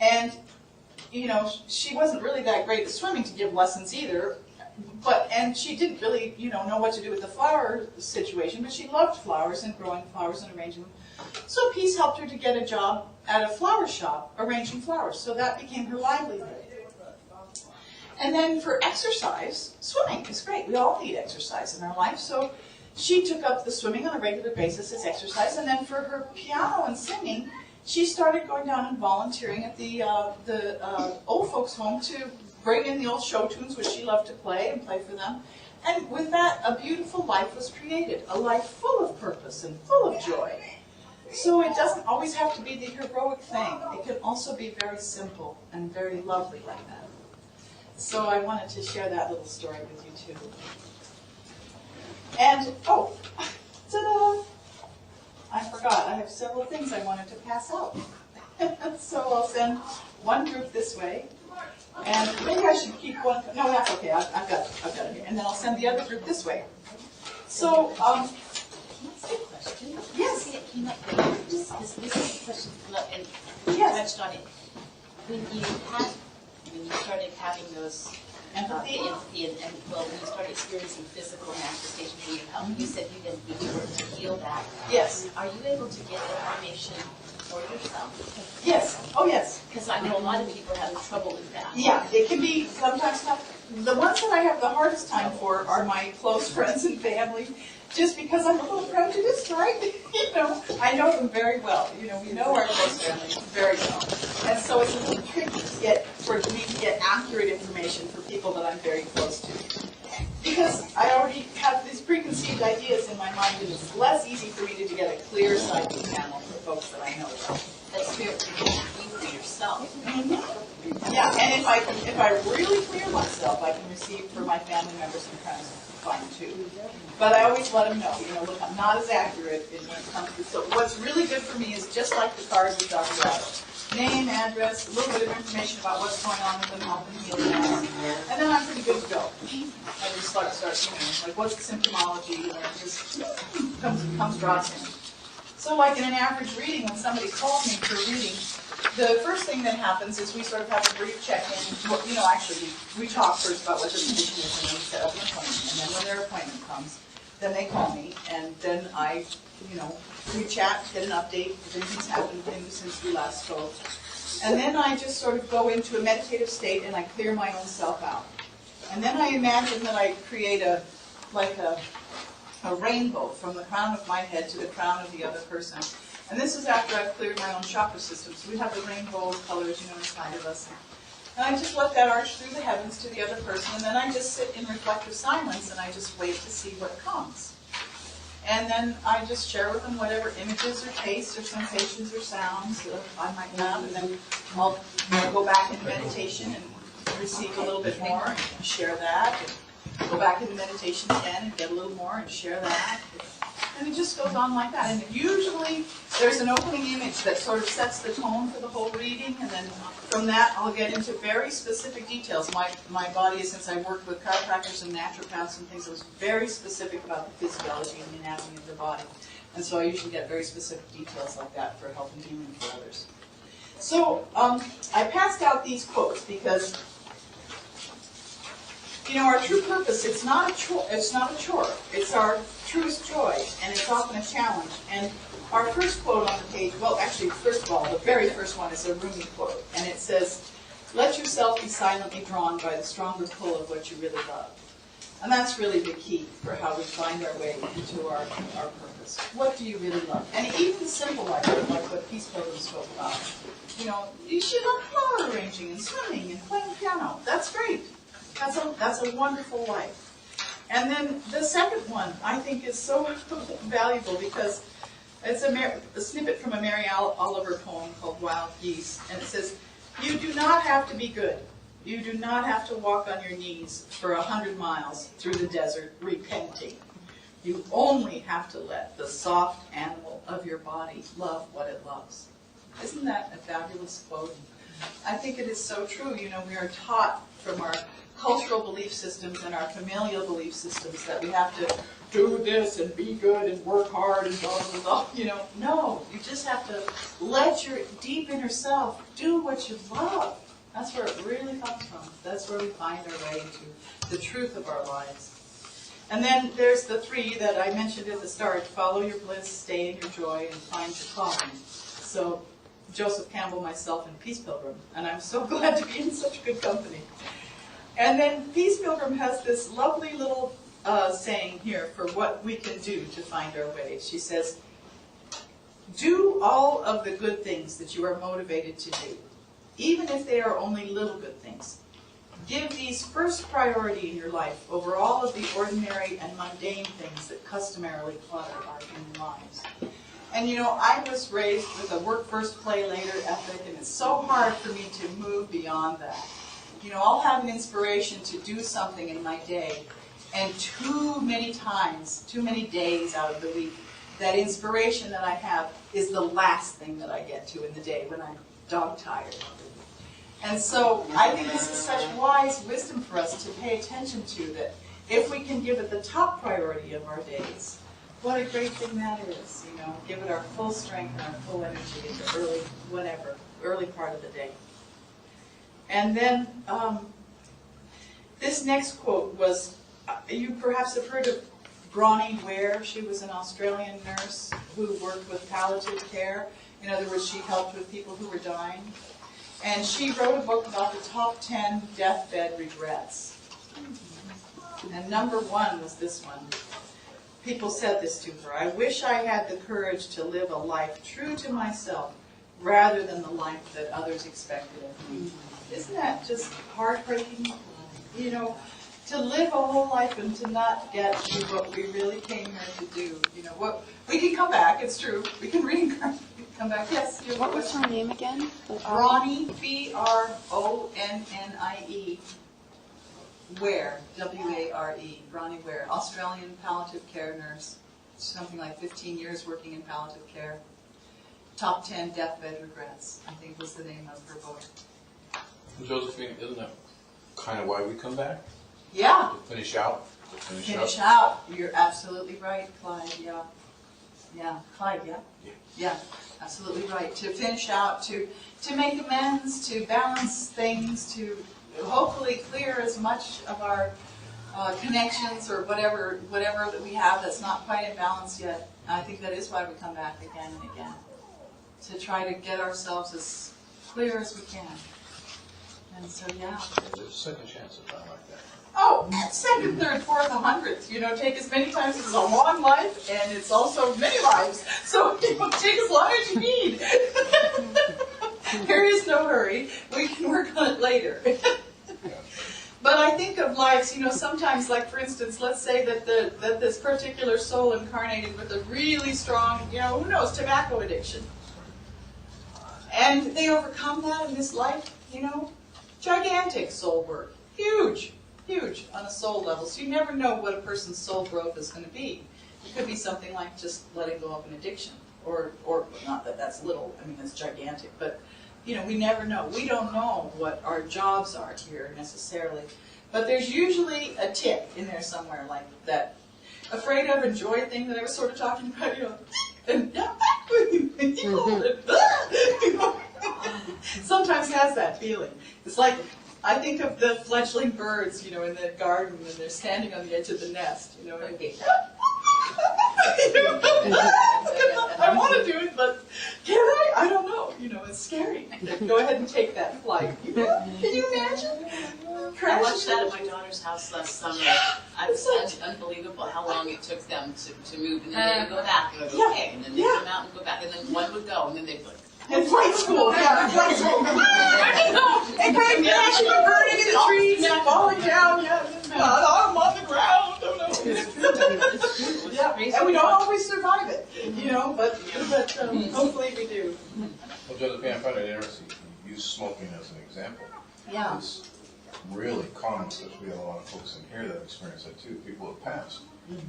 Speaker 1: And, you know, she wasn't really that great at swimming to give lessons either. And she didn't really, you know what to do with the flower situation, but she loved flowers and growing flowers and arranging them. So Peace helped her to get a job at a flower shop arranging flowers. So that became her livelihood. And then for exercise, swimming is great. We all need exercise in our life. So she took up the swimming on a regular basis as exercise, and then for her piano and singing, she started going down and volunteering at the old folks' home to bring in the old show tunes, which she loved to play and play for them. And with that, a beautiful life was created, a life full of purpose and full of joy. So it doesn't always have to be the heroic thing. It can also be very simple and very lovely like that. So I wanted to share that little story with you too. And, oh, ta-da! I forgot, I have several things I wanted to pass out. So I'll send one group this way, and maybe I should keep one, no, that's okay, I've got it here, and then I'll send the other group this way. So,
Speaker 2: Can I ask a question?
Speaker 1: Yes.
Speaker 2: It came up later, just because this is a question that came up, and you
Speaker 1: Yes.
Speaker 2: touched on it. When you started having those
Speaker 1: Empathy.
Speaker 2: and well, when you started experiencing physical manifestations in your health, you said you didn't need to work to heal that.
Speaker 1: Yes.
Speaker 2: Are you able to get information for yourself?
Speaker 1: Yes. Oh, yes.
Speaker 2: Because I know a lot of people are having trouble with that.
Speaker 1: Yeah, it can be sometimes tough. The ones that I have the hardest time for are my close friends and family, just because I'm a little prejudiced, right? You know, I know them very well. You know, we know our close family very well. And so it's a little tricky for me to get accurate information for people that I'm very close to. Because I already have these preconceived ideas in my mind, and it's less easy for me to get a clear psychic panel for folks that I know about.
Speaker 2: That's fair for you for yourself.
Speaker 1: Mm-hmm. Yeah, and if I really clear myself, I can receive for my family members and friends fine too. But I always let them know, look, I'm not as accurate when it comes to. So what's really good for me is just like the card with Dr. Otto. Name, address, a little bit of information about what's going on with them, help them heal them, and then I'm pretty good to go. I just start like what's the symptomology, and it just comes drops in. So like in an average reading, when somebody calls me for a reading, the first thing that happens is we sort of have a brief check-in. Well, actually, we talk first about what their condition is, and then we set up an appointment. And then when their appointment comes, then they call me, and then I, we chat, get an update, if anything's happened since we last spoke. And then I just sort of go into a meditative state, and I clear my own self out. And then I imagine that I create a rainbow from the crown of my head to the crown of the other person. And this is after I've cleared my own chakra system. So we have the rainbow colors, inside of us. And I just let that arch through the heavens to the other person, and then I just sit in reflective silence, and I just wait to see what comes. And then I just share with them whatever images or tastes or sensations or sounds that I might have, and then I'll go back into meditation and receive a little bit more and share that, and go back into meditation again and get a little more and share that. And it just goes on like that. And usually there's an opening image that sort of sets the tone for the whole reading, and then from that I'll get into very specific details. My body, since I worked with chiropractors and naturopaths and things, I was very specific about the physiology and the anatomy of the body. And so I usually get very specific details like that for help and healing for others. So I passed out these quotes because, you know, our true purpose, it's not a chore. It's our truest joy, and it's often a challenge. And our first quote on the page, well, actually, first of all, the very first one is a Rumi quote, and it says, "Let yourself be silently drawn by the stronger pull of what you really love." And that's really the key for how we find our way into our purpose. What do you really love? And even simple like what Peace Pilgrim spoke about. You know, you should love flower arranging and swimming and playing piano. That's great. That's a wonderful life. And then the second one, I think, is so valuable because it's a snippet from a Mary Oliver poem called Wild Geese. And it says, "You do not have to be good. You do not have to walk on your knees for 100 miles through the desert repenting. You only have to let the soft animal of your body love what it loves." Isn't that a fabulous quote? I think it is so true. You know, we are taught from our cultural belief systems and our familial belief systems that we have to do this and be good and work hard and blah, blah, blah. You know, no, you just have to let your deep inner self do what you love. That's where it really comes from. That's where we find our way to the truth of our lives. And then there's the three that I mentioned at the start: follow your bliss, stay in your joy, and find your calling. So Joseph Campbell, myself, and Peace Pilgrim. And I'm so glad to be in such good company. And then Peace Pilgrim has this lovely little saying here for what we can do to find our way. She says, "Do all of the good things that you are motivated to do, even if they are only little good things. Give these first priority in your life over all of the ordinary and mundane things that customarily clutter our human lives." And you know, I was raised with a work first, play later ethic, and it's so hard for me to move beyond that. You know, I'll have an inspiration to do something in my day, and too many times, too many days out of the week, that inspiration that I have is the last thing that I get to in the day when I'm dog-tired. And so I think this is such wise wisdom for us to pay attention to, that if we can give it the top priority of our days, what a great thing that is, you know, give it our full strength and our full energy in the early part of the day. And then this next quote was, you perhaps have heard of Bronnie Ware. She was an Australian nurse who worked with palliative care. In other words, she helped with people who were dying. And she wrote a book about the top 10 deathbed regrets. And number one was this one. People said this to her: "I wish I had the courage to live a life true to myself rather than the life that others expected of me." Isn't that just heartbreaking? You know, to live a whole life and to not get to what we really came here to do. You know, what we can come back. It's true. We can reincarnate. Come back. Yes.
Speaker 3: What was her name again?
Speaker 1: Bronnie, Bronnie Ware, W-A-R-E, Bronnie Ware, Australian palliative care nurse, something like 15 years working in palliative care. Top 10 deathbed regrets, I think, was the name of her book.
Speaker 4: Josephine, isn't that kind of why we come back?
Speaker 1: Yeah.
Speaker 4: To finish out?
Speaker 1: Finish out. You're absolutely right, Clyde. Yeah. Yeah, Clyde, yeah? Yeah, absolutely right. To finish out, to make amends, to balance things, to hopefully clear as much of our connections or whatever that we have that's not quite in balance yet. I think that is why we come back again and again, to try to get ourselves as clear as we can. And so, yeah.
Speaker 4: There's a second chance at time like that.
Speaker 1: Oh, second, third, fourth, 100th. You know, take as many times as a long life, and it's also many lives. So, you know, take as long as you need. There is no hurry. We can work on it later. But I think of lives, you know, sometimes, like for instance, let's say that this particular soul incarnated with a really strong, you know, who knows, tobacco addiction. And they overcome that in this life, you know, gigantic soul work, huge on a soul level. So you never know what a person's soul growth is going to be. It could be something like just letting go of an addiction, or not that that's little, I mean, that's gigantic, but, you know, we never know. We don't know what our jobs are here necessarily, but there's usually a tip in there somewhere, like that afraid of and joy thing that I was sort of talking about, you know, and sometimes has that feeling. It's like, I think of the fledgling birds, you know, in the garden when they're standing on the edge of the nest, you know, and I want to do it, but can I? I don't know. You know, it's scary. Go ahead and take that flight. Can you imagine?
Speaker 2: I watched that at my daughter's house last summer. It's unbelievable how long it took them to move, and then they would go back, and go, okay, and then they'd come out and go back, and then one would go, and then they'd like,
Speaker 1: in flight school, yeah, flight school. And Greg, crashing and burning in the trees, falling down, yeah. I'm on the ground. Oh, no. Yeah, and we don't always survive it, you know, but hopefully we do.
Speaker 4: Well, Josephine, I find it interesting. You use smoking as an example.
Speaker 1: Yeah.
Speaker 4: It's really common, especially we have a lot of folks in here that experience that too. People have passed.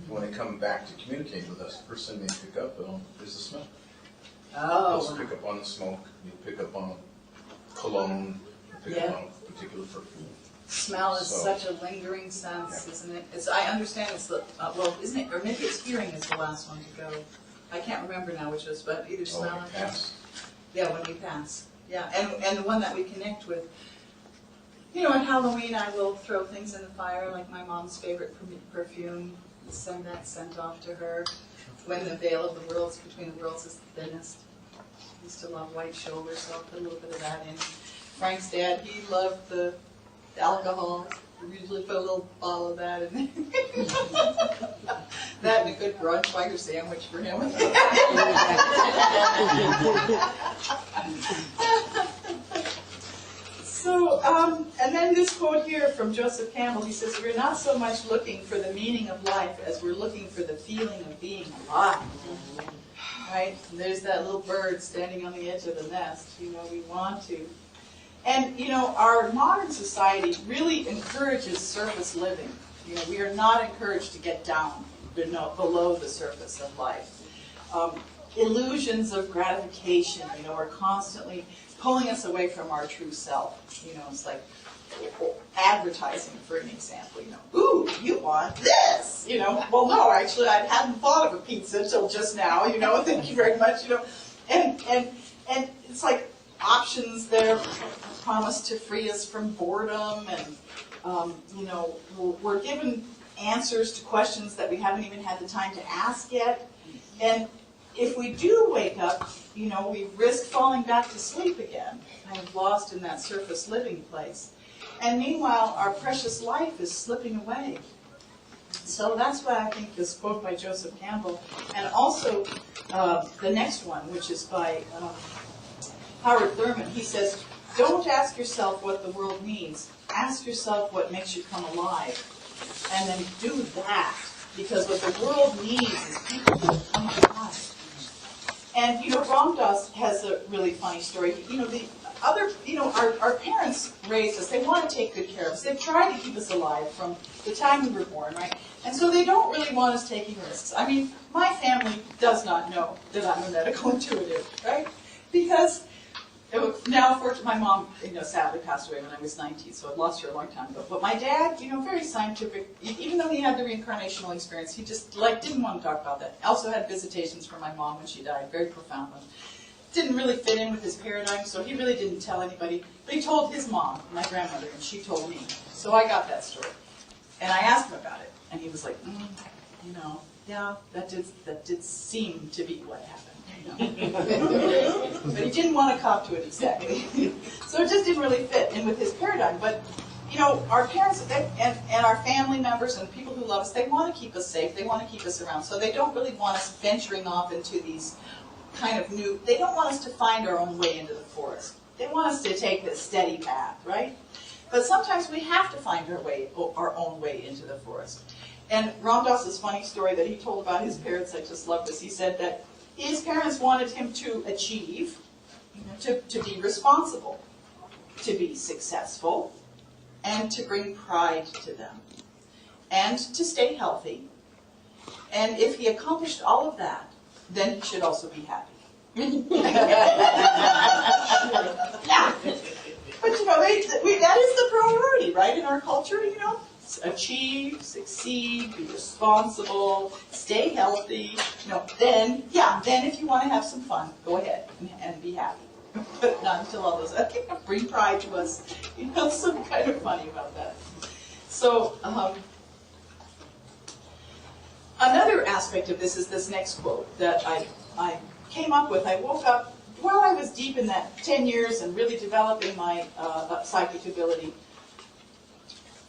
Speaker 4: When they come back to communicate with us, the first thing they pick up on is the smell.
Speaker 1: Oh.
Speaker 4: You pick up on the smoke, you pick up on cologne, you pick up on a particular perfume.
Speaker 1: Smell is such a lingering sense, isn't it? I understand it's the, well, isn't it, or maybe it's hearing is the last one to go. I can't remember now which was, but either smell or
Speaker 4: pass.
Speaker 1: Yeah, when we pass. Yeah, and the one that we connect with. You know, at Halloween I will throw things in the fire, like my mom's favorite perfume, send that scent off to her. When the veil of the worlds, between the worlds is the thinnest. I used to love white shoulders, so I'll put a little bit of that in. Frank's dad, he loved the alcohol. We usually put a little bottle of that in there. That and a good brunch fighter sandwich for him. So, and then this quote here from Joseph Campbell, he says, we're not so much looking for the meaning of life as we're looking for the feeling of being alive. Right? And there's that little bird standing on the edge of the nest. You know, we want to. And, you know, our modern society really encourages surface living. You know, we are not encouraged to get down below the surface of life. Illusions of gratification, you know, are constantly pulling us away from our true self. You know, it's like advertising, for an example, you know, ooh, you want this, you know, well, no, actually, I hadn't thought of a pizza till just now, you know, thank you very much, you know, and it's like options there promise to free us from boredom, and, you know, we're given answers to questions that we haven't even had the time to ask yet, and if we do wake up, you know, we risk falling back to sleep again, kind of lost in that surface living place. And meanwhile, our precious life is slipping away. So that's why I think this quote by Joseph Campbell, and also the next one, which is by Howard Thurman, he says, don't ask yourself what the world needs. Ask yourself what makes you come alive. And then do that. Because what the world needs is people who come alive. And, you know, Ram Dass has a really funny story. You know, our parents raised us. They want to take good care of us. They've tried to keep us alive from the time we were born, right? And so they don't really want us taking risks. I mean, my family does not know that I'm a medical intuitive, right? Because now, fortunately, my mom, you know, sadly passed away when I was 19, so I lost her a long time ago. But my dad, you know, very scientific. Even though he had the reincarnational experience, he just didn't want to talk about that. Also had visitations from my mom when she died, very profound ones. Didn't really fit in with his paradigm, so he really didn't tell anybody. But he told his mom, my grandmother, and she told me. So I got that story, and I asked him about it, and he was like, you know, yeah, that did seem to be what happened. But he didn't want to cop to it exactly. So it just didn't really fit in with his paradigm. But, you know, our parents and our family members and people who love us, they want to keep us safe. They want to keep us around. So they don't really want us venturing off into these kind of new, they don't want us to find our own way into the forest. They want us to take this steady path, right? But sometimes we have to find our own way into the forest. And Ram Dass's funny story that he told about his parents, I just love this. He said that his parents wanted him to achieve, to be responsible, to be successful, and to bring pride to them, and to stay healthy, And if he accomplished all of that, then he should also be happy. Yeah. But you know, that is the priority, right, in our culture, you know? Achieve, succeed, be responsible, stay healthy, you know, then if you want to have some fun, go ahead and be happy. But not until all those, bring pride to us, you know, some kind of funny about that. So, another aspect of this is this next quote that I came up with. I woke up while I was deep in that 10 years and really developing my psychic ability.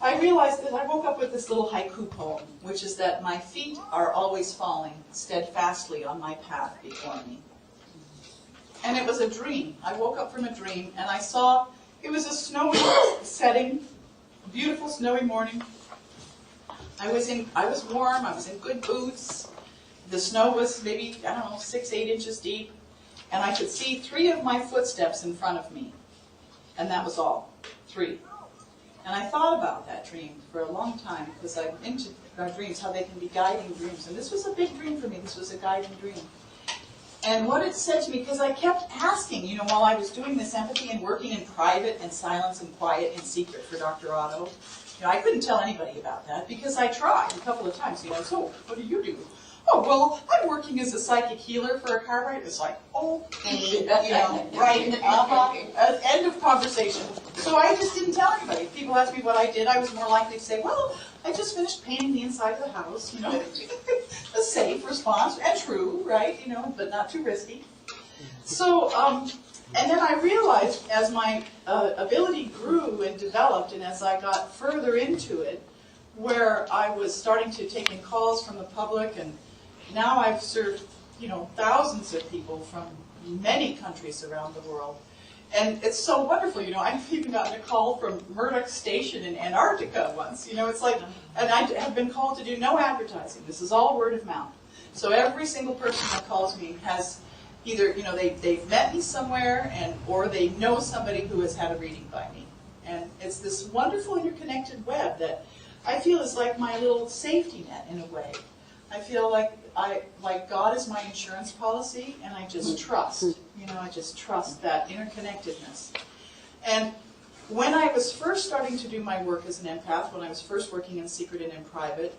Speaker 1: I realized that I woke up with this little haiku poem, which is that my feet are always falling steadfastly on my path before me. And it was a dream. I woke up from a dream and I saw, it was a snowy setting, beautiful snowy morning. I was warm, I was in good boots. The snow was maybe, 6, 8 inches deep. And I could see 3 of my footsteps in front of me. And that was all. 3. And I thought about that dream for a long time because I'm into dreams, how they can be guiding dreams. And this was a big dream for me. This was a guiding dream. And what it said to me, because I kept asking, you know, while I was doing this empathy and working in private and silence and quiet and secret for Dr. Otto, you know, I couldn't tell anybody about that because I tried a couple of times. You know, so what do you do? Oh, well, I'm working as a psychic healer for a car ride. It's like, oh, you know, right, end of conversation. So I just didn't tell anybody. If people asked me what I did, I was more likely to say, well, I just finished painting the inside of the house, you know, a safe response, and true, right, you know, but not too risky. So, and then I realized as my ability grew and developed, and as I got further into it, where I was starting to take in calls from the public, and now I've served, you know, thousands of people from many countries around the world. And it's so wonderful, you know, I've even gotten a call from Murdoch Station in Antarctica once, you know, it's like, and I have been called to do no advertising. This is all word of mouth. So every single person that calls me has either, you know, they've met me somewhere, or they know somebody who has had a reading by me. And it's this wonderful interconnected web that I feel is like my little safety net in a way. I feel like God is my insurance policy, and I just trust. You know, I just trust that interconnectedness. And when I was first starting to do my work as an empath, when I was first working in secret and in private,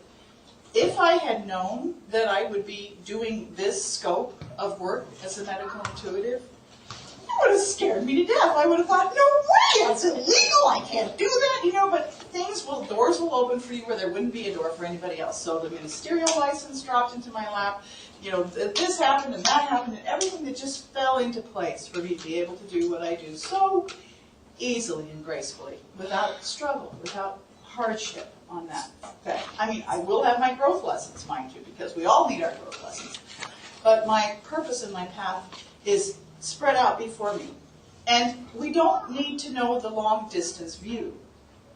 Speaker 1: if I had known that I would be doing this scope of work as a medical intuitive, it would have scared me to death. I would have thought, no way, that's illegal, I can't do that, you know, but doors will open for you where there wouldn't be a door for anybody else. So the ministerial license dropped into my lap, you know, this happened and that happened, and everything that just fell into place for me to be able to do what I do so easily and gracefully, without struggle, without hardship on that. Okay. I mean, I will have my growth lessons, mind you, because we all need our growth lessons. But my purpose and my path is spread out before me. And we don't need to know the long distance view.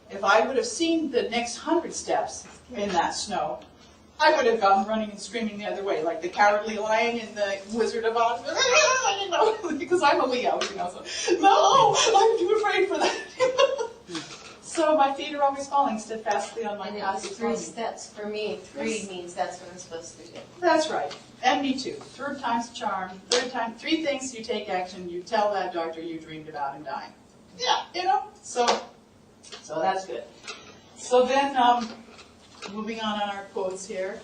Speaker 1: If I would have seen the next 100 steps in that snow, I would have gone running and screaming the other way, like the cowardly lion in the Wizard of Oz, you know, because I'm a Leo, you know, so, no, I'm too afraid for that. So my feet are always falling steadfastly on my path.
Speaker 3: And it was 3 steps. For me, 3 means that's what I'm supposed to do.
Speaker 1: That's right. And me too. 3rd time's a charm. 3rd time, 3 things you take action, you tell that doctor you dreamed about and dying. Yeah, you know, so that's good. So then, moving on our quotes here.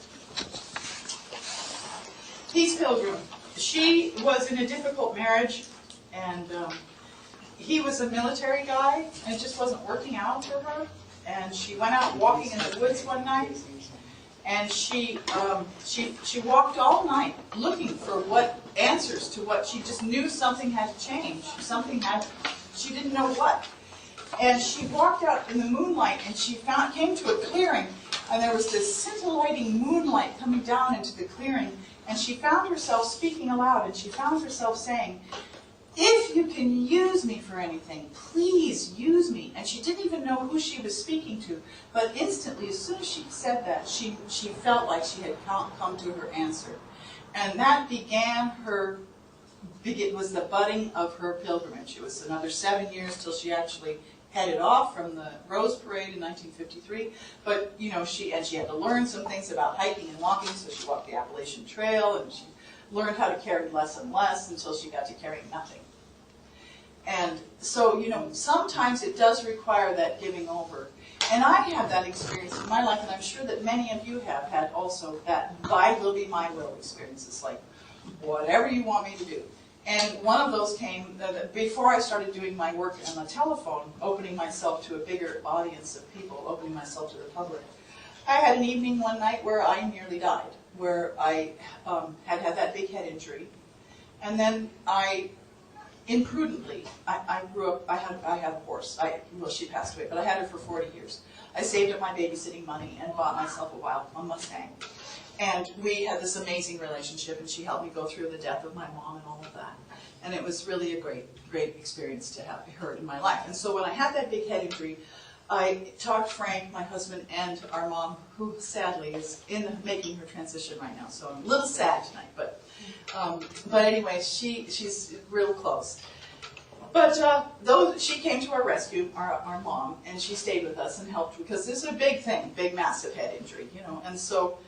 Speaker 1: Peace Pilgrim. She was in a difficult marriage, and he was a military guy, and it just wasn't working out for her. And she went out walking in the woods one night, and she walked all night looking for what answers to what she just knew something had to change. She didn't know what. And she walked out in the moonlight, and she came to a clearing, and there was this scintillating moonlight coming down into the clearing, and she found herself speaking aloud, and she found herself saying, "If you can use me for anything, please use me." And she didn't even know who she was speaking to, but instantly, as soon as she said that, she felt like she had come to her answer. And that was the budding of her pilgrimage. It was another 7 years till she actually headed off from the Rose Parade in 1953, but you know, she had to learn some things about hiking and walking, so she walked the Appalachian Trail, and she learned how to carry less and less until she got to carrying nothing. And so, you know, sometimes it does require that giving over. And I had that experience in my life, and I'm sure that many of you have had also that "thy will be my will" experience. It's like, whatever you want me to do. And one of those came before I started doing my work on the telephone, opening myself to a bigger audience of people, opening myself to the public. I had an evening one night where I nearly died, where I had that big head injury. And then imprudently, I grew up, I had a horse. Well, she passed away, but I had her for 40 years. I saved up my babysitting money and bought myself a Mustang. And we had this amazing relationship, and she helped me go through the death of my mom and all of that. And it was really a great experience to have her in my life. And so when I had that big head injury, I talked Frank, my husband, and our mom, who sadly is making her transition right now. So I'm a little sad tonight, but anyway, she's real close. But she came to our rescue, our mom, and she stayed with us and helped, because this is a big thing, big, massive head injury, you know. And so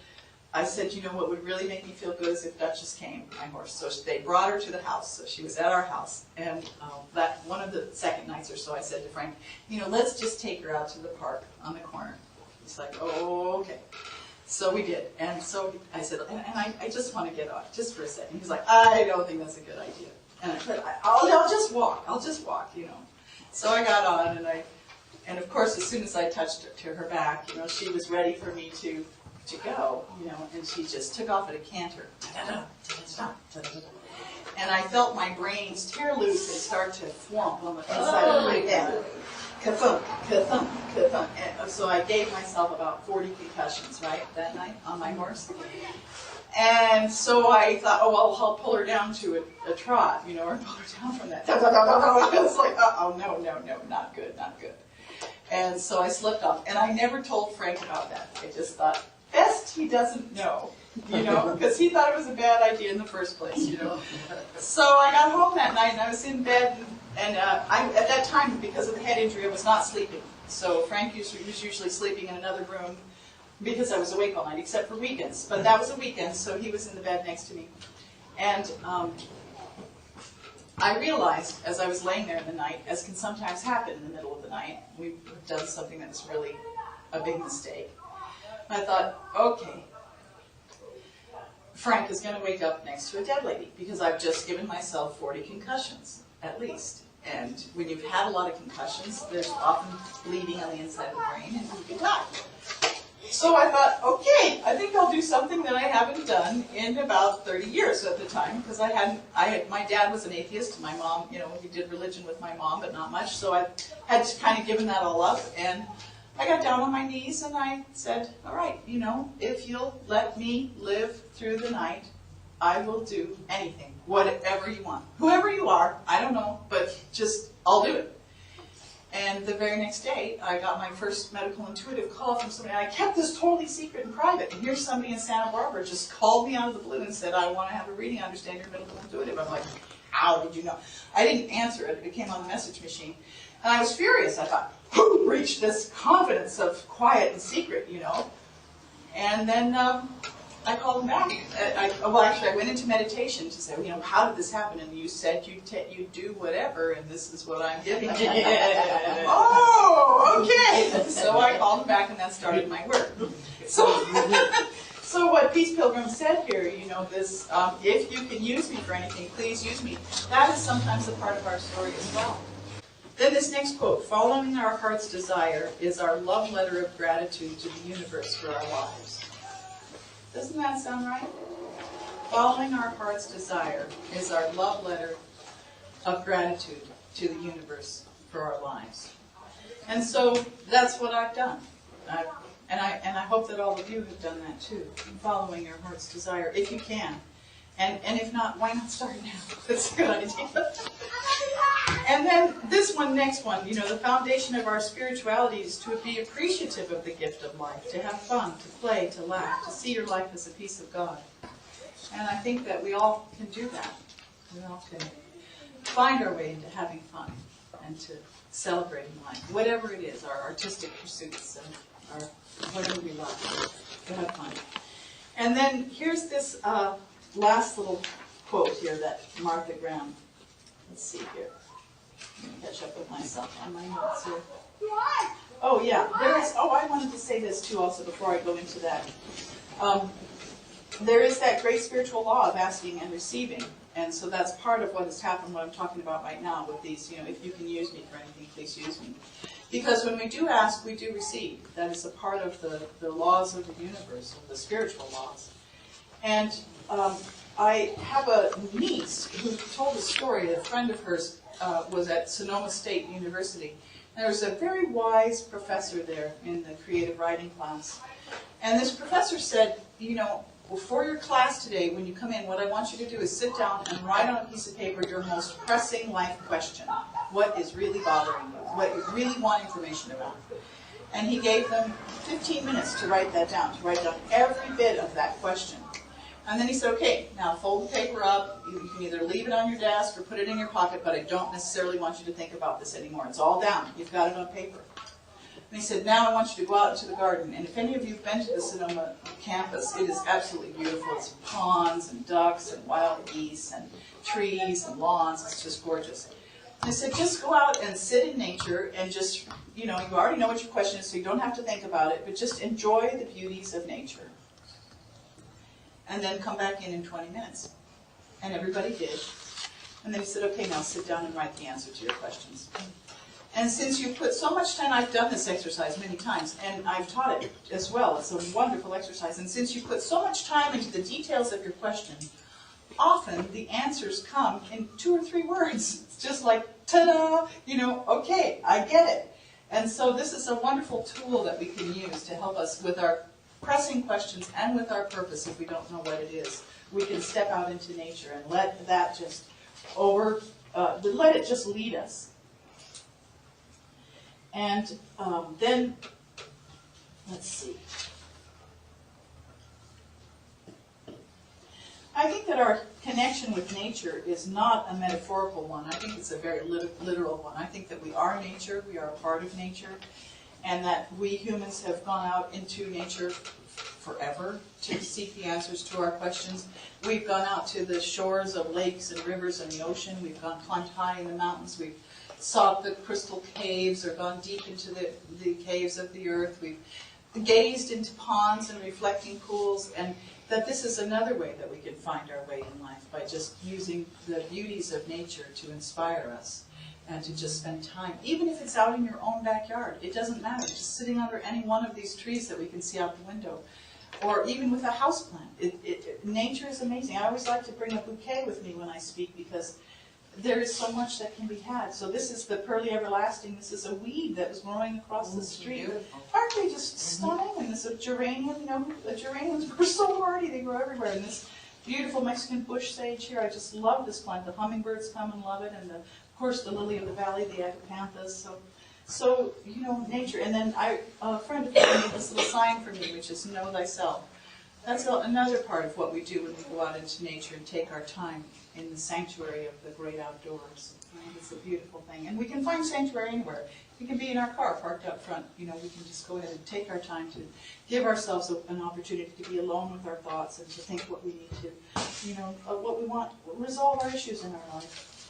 Speaker 1: I said, you know, what would really make me feel good is if Duchess came, my horse. So they brought her to the house. So she was at our house. And that one of the second nights or so, I said to Frank, you know, let's just take her out to the park on the corner. He's like, oh, okay. So we did. And so I said, and I just want to get off just for a second. He's like, I don't think that's a good idea. And I said, I'll just walk. I'll just walk, you know. So I got on, and of course, as soon as I touched to her back, you know, she was ready for me to go, you know, and she just took off at a canter. And I felt my brains tear loose and start to flump on the inside of my head. Ka-thunk, ka-thunk, ka-thunk. And so I gave myself about 40 concussions, right, that night on my horse. And so I thought, oh, well, I'll pull her down to a trot, you know, or pull her down from that. I was like, oh, no, not good, not good. And so I slipped off. And I never told Frank about that. I just thought, best he doesn't know, you know, because he thought it was a bad idea in the first place, you know. So I got home that night, and I was in bed, and at that time, because of the head injury, I was not sleeping. So Frank was usually sleeping in another room because I was awake all night, except for weekends. But that was a weekend, so he was in the bed next to me. And I realized, as I was laying there in the night, as can sometimes happen in the middle of the night, we've done something that was really a big mistake. I thought, okay, Frank is going to wake up next to a dead lady, because I've just given myself 40 concussions, at least. And when you've had a lot of concussions, there's often bleeding on the inside of the brain, and you can die. So I thought, okay, I think I'll do something that I haven't done in about 30 years at the time, because my dad was an atheist, my mom, you know, we did religion with my mom, but not much, so I had kind of given that all up, and I got down on my knees and I said, all right, you know, if you'll let me live through the night, I will do anything, whatever you want. Whoever you are, I don't know, but just, I'll do it. And the very next day, I got my first medical intuitive call from somebody. I kept this totally secret and private. And here's somebody in Santa Barbara just called me out of the blue and said, I want to have a reading, I understand your medical intuitive. I'm like, how did you know? I didn't answer it. It came on the message machine. And I was furious. I thought, who reached this confidence of quiet and secret, you know? And then I called him back. I went into meditation to say, you know, how did this happen? And you said you'd do whatever, and this is what I'm giving you. Oh, okay. So I called him back, and that started my work. So what Peace Pilgrim said here, you know, this, if you can use me for anything, please use me. That is sometimes a part of our story as well. Then this next quote, following our heart's desire is our love letter of gratitude to the universe for our lives. Doesn't that sound right? Following our heart's desire is our love letter of gratitude to the universe for our lives. And so that's what I've done. And I hope that all of you have done that too, following your heart's desire, if you can. And if not, why not start now? That's a good idea. And then this one, next one, you know, the foundation of our spirituality is to be appreciative of the gift of life, to have fun, to play, to laugh, to see your life as a piece of God. And I think that we all can do that. We all can find our way into having fun and to celebrating life, whatever it is, our artistic pursuits and our whatever we love, to have fun. And then here's this last little quote here that Martha Graham, let's see here, let me catch up with myself on my notes here. Oh yeah, I wanted to say this too also before I go into that. There is that great spiritual law of asking and receiving. And so that's part of what has happened, what I'm talking about right now with these, if you can use me for anything, please use me. Because when we do ask, we do receive. That is a part of the laws of the universe, of the spiritual laws. And I have a niece who told a story. A friend of hers was at Sonoma State University. There was a very wise professor there in the creative writing class. And this professor said, for your class today, when you come in, what I want you to do is sit down and write on a piece of paper your most pressing life question. What is really bothering you? What you really want information about? And he gave them 15 minutes to write that down, to write down every bit of that question. And then he said, okay, now fold the paper up. You can either leave it on your desk or put it in your pocket, but I don't necessarily want you to think about this anymore. It's all down. You've got it on paper. And he said, now I want you to go out into the garden. And if any of you have been to the Sonoma campus, it is absolutely beautiful. It's ponds and ducks and wild geese and trees and lawns. It's just gorgeous. And I said, just go out and sit in nature and just, you already know what your question is, so you don't have to think about it, but just enjoy the beauties of nature. And then come back in 20 minutes. And everybody did. And then he said, okay, now sit down and write the answer to your questions. And since you put so much time, I've done this exercise many times, and I've taught it as well. It's a wonderful exercise. And since you put so much time into the details of your question, often the answers come in 2 or 3 words. It's just like, ta-da, okay, I get it. And so this is a wonderful tool that we can use to help us with our pressing questions and with our purpose if we don't know what it is. We can step out into nature and let that just let it just lead us. And then, let's see. I think that our connection with nature is not a metaphorical one. I think it's a very literal one. I think that we are nature, we are a part of nature, and that we humans have gone out into nature forever to seek the answers to our questions. We've gone out to the shores of lakes and rivers and the ocean. We've climbed high in the mountains. We've sought the crystal caves or gone deep into the caves of the earth. We've gazed into ponds and reflecting pools, and that this is another way that we can find our way in life, by just using the beauties of nature to inspire us and to just spend time. Even if it's out in your own backyard, it doesn't matter. Just sitting under any one of these trees that we can see out the window, or even with a houseplant. Nature is amazing. I always like to bring a bouquet with me when I speak, because there is so much that can be had. So this is the Pearly Everlasting. This is a weed that was growing across the street. Aren't they just stunning? And this is a geranium. The geraniums were so hardy. They grow everywhere. And this beautiful Mexican bush sage here. I just love this plant. The hummingbirds come and love it. And of course the lily of the valley, the agapanthus. So nature. And then a friend of mine made this little sign for me, which is know thyself. That's another part of what we do when we go out into nature and take our time in the sanctuary of the great outdoors. Right? It's a beautiful thing. And we can find sanctuary anywhere. We can be in our car parked up front. We can just go ahead and take our time to give ourselves an opportunity to be alone with our thoughts and to think what we need to, what we want, resolve our issues in our life.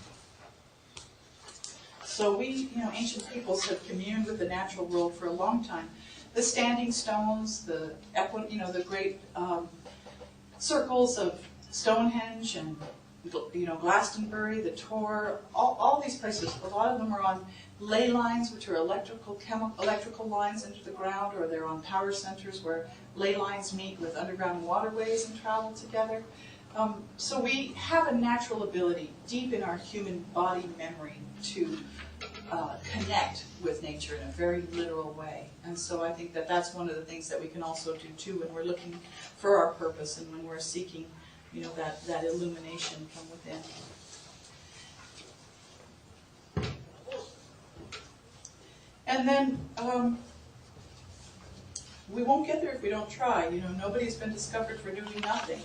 Speaker 1: So we, ancient peoples have communed with the natural world for a long time. The standing stones, the great circles of Stonehenge and Glastonbury, the Tor, all these places. A lot of them are on ley lines, which are electrical lines into the ground, or they're on power centers where ley lines meet with underground waterways and travel together. So we have a natural ability deep in our human body memory to connect with nature in a very literal way. And so I think that that's one of the things that we can also do too when we're looking for our purpose and when we're seeking, that illumination from within. And then we won't get there if we don't try. Nobody's been discovered for doing nothing.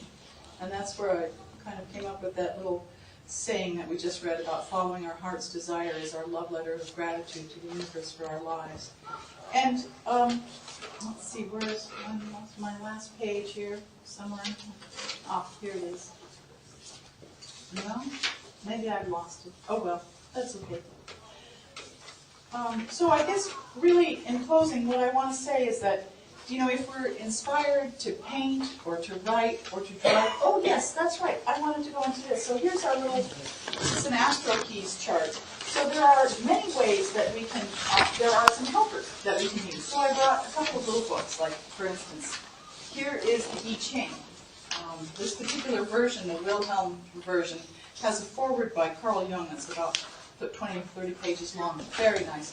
Speaker 1: And that's where I kind of came up with that little saying that we just read about following our heart's desire is our love letter of gratitude to the universe for our lives. And let's see, where's my last page here? Somewhere. Oh, here it is. No? Maybe I've lost it. Oh well, that's okay. So I guess really in closing what I want to say is that, you know, if we're inspired to paint or to write or to draw, oh yes, that's right, I wanted to go into this. So here's our little, this is an Astro Keys chart. So there are many ways that we can, there are some helpers that we can use. So I brought a couple of little books, like for instance, here is the I Ching. This particular version, the Wilhelm version, has a foreword by Carl Jung that's about 20 or 30 pages long. Very nice.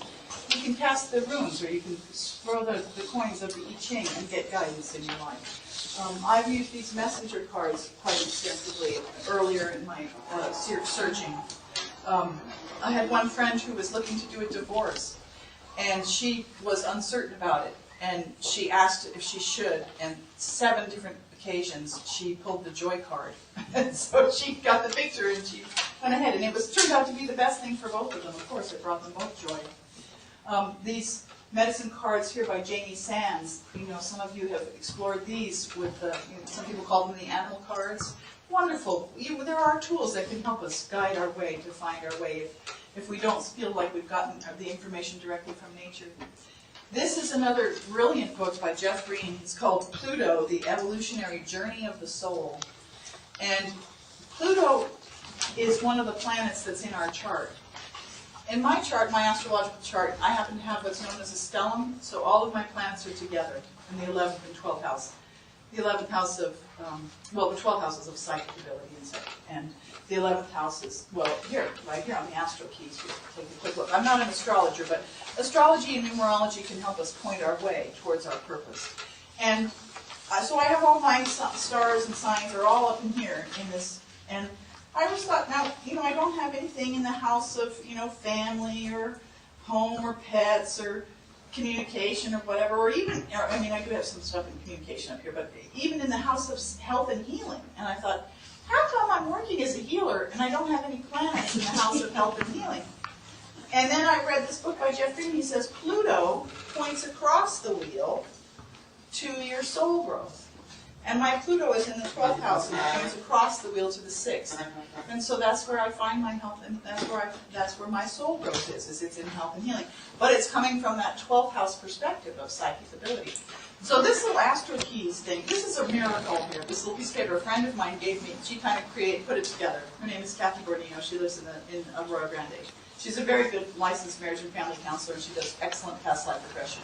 Speaker 1: You can cast the runes, or you can throw the coins of the I Ching and get guidance in your life. I've used these messenger cards quite extensively earlier in my searching. I had one friend who was looking to do a divorce, and she was uncertain about it, and she asked if she should, and 7 different occasions she pulled the joy card. And so she got the picture and she went ahead, and it turned out to be the best thing for both of them. Of course, it brought them both joy. These medicine cards here by Jamie Sands, you know, some of you have explored these with, some people call them the animal cards. Wonderful. There are tools that can help us guide our way to find our way if we don't feel like we've gotten the information directly from nature. This is another brilliant book by Jeff Green. It's called Pluto, The Evolutionary Journey of the Soul. And Pluto is one of the planets that's in our chart. In my chart, my astrological chart, I happen to have what's known as a stellium, so all of my planets are together in the 11th and 12th house. The 11th house of, the 12th house is of psychic ability and the 11th house is, well, here, right here on the Astro Keys. Take a quick look. I'm not an astrologer, but astrology and numerology can help us point our way towards our purpose. And so I have all my stars and signs are all up in here in this, and I always thought, now, you know, I don't have anything in the house of, you know, family or home or pets or communication or whatever, or even, I mean, I do have some stuff in communication up here, but even in the house of health and healing. And I thought, how come I'm working as a healer and I don't have any planets in the house of health and healing? And then I read this book by Jeff Green. He says Pluto points across the wheel to your soul growth. And my Pluto is in the 12th house and it points across the wheel to the 6th. And so that's where I find my health, and that's where my soul growth is it's in health and healing. But it's coming from that 12th house perspective of psychic ability. So this little Astro Keys thing, this is a miracle here. This little piece of paper a friend of mine gave me. She kind of put it together. Her name is Kathy Bordino. She lives in Aurora Grande. She's a very good licensed marriage and family counselor, and she does excellent past life regression.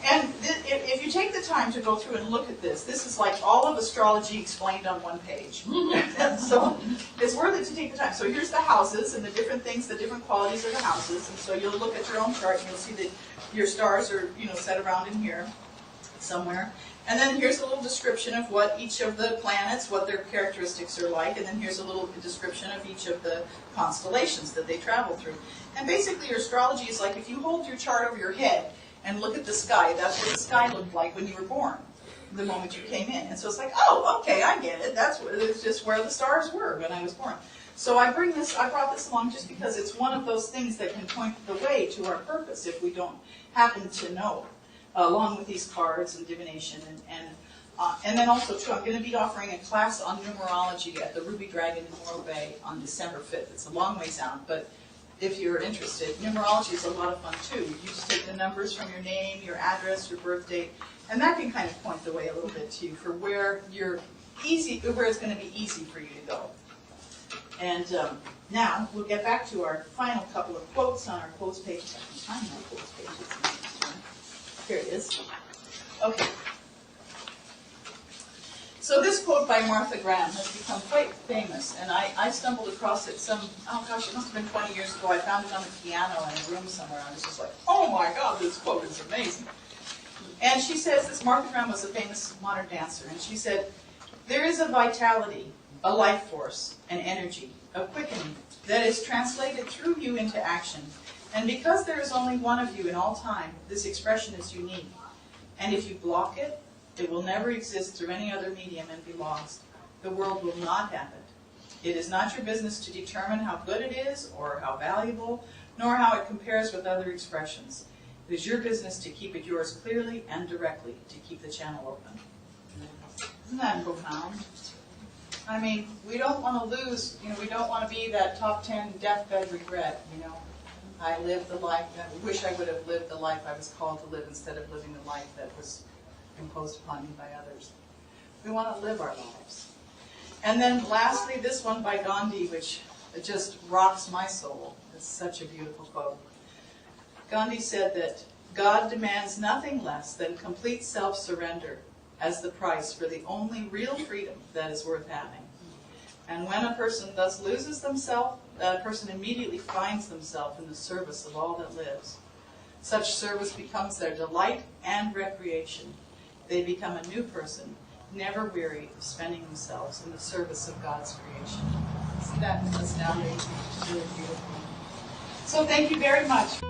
Speaker 1: And if you take the time to go through and look at this is like all of astrology explained on one page. And so it's worth it to take the time. So here's the houses and the different things, the different qualities of the houses. And so you'll look at your own chart and you'll see that your stars are, you know, set around in here somewhere. And then here's a little description of what each of the planets, what their characteristics are like. And then here's a little description of each of the constellations that they travel through. And basically your astrology is like if you hold your chart over your head and look at the sky, that's what the sky looked like when you were born, the moment you came in. And so it's like, oh, okay, I get it. It's just where the stars were when I was born. So I brought this along just because it's one of those things that can point the way to our purpose if we don't happen to know, along with these cards and divination. And then also, too, I'm going to be offering a class on numerology at the Ruby Dragon in Morro Bay on December 5th. It's a long ways out, but if you're interested, numerology is a lot of fun, too. You just take the numbers from your name, your address, your birth date, and that can kind of point the way a little bit to you for where it's going to be easy for you to go. And now we'll get back to our final couple of quotes on our quotes page. I can find my quotes pages. Here it is. Okay. So this quote by Martha Graham has become quite famous, and I stumbled across it it must have been 20 years ago. I found it on the piano in a room somewhere. I was just like, oh my God, this quote is amazing. And she says this, Martha Graham was a famous modern dancer, and she said, there is a vitality, a life force, an energy, a quickening that is translated through you into action. And because there is only one of you in all time, this expression is unique. And if you block it, it will never exist through any other medium and be lost. The world will not have it. It is not your business to determine how good it is or how valuable, nor how it compares with other expressions. It is your business to keep it yours clearly and directly, to keep the channel open. Isn't that profound? I mean, we don't want to lose, we don't want to be that top 10 deathbed regret, I lived the life, I wish I would have lived the life I was called to live instead of living the life that was imposed upon me by others. We want to live our lives. And then lastly, this one by Gandhi, which just rocks my soul. It's such a beautiful quote. Gandhi said that God demands nothing less than complete self-surrender as the price for the only real freedom that is worth having. And when a person thus loses themselves, that person immediately finds themselves in the service of all that lives. Such service becomes their delight and recreation. They become a new person, never weary of spending themselves in the service of God's creation. Isn't that astounding? It's really beautiful. So thank you very much.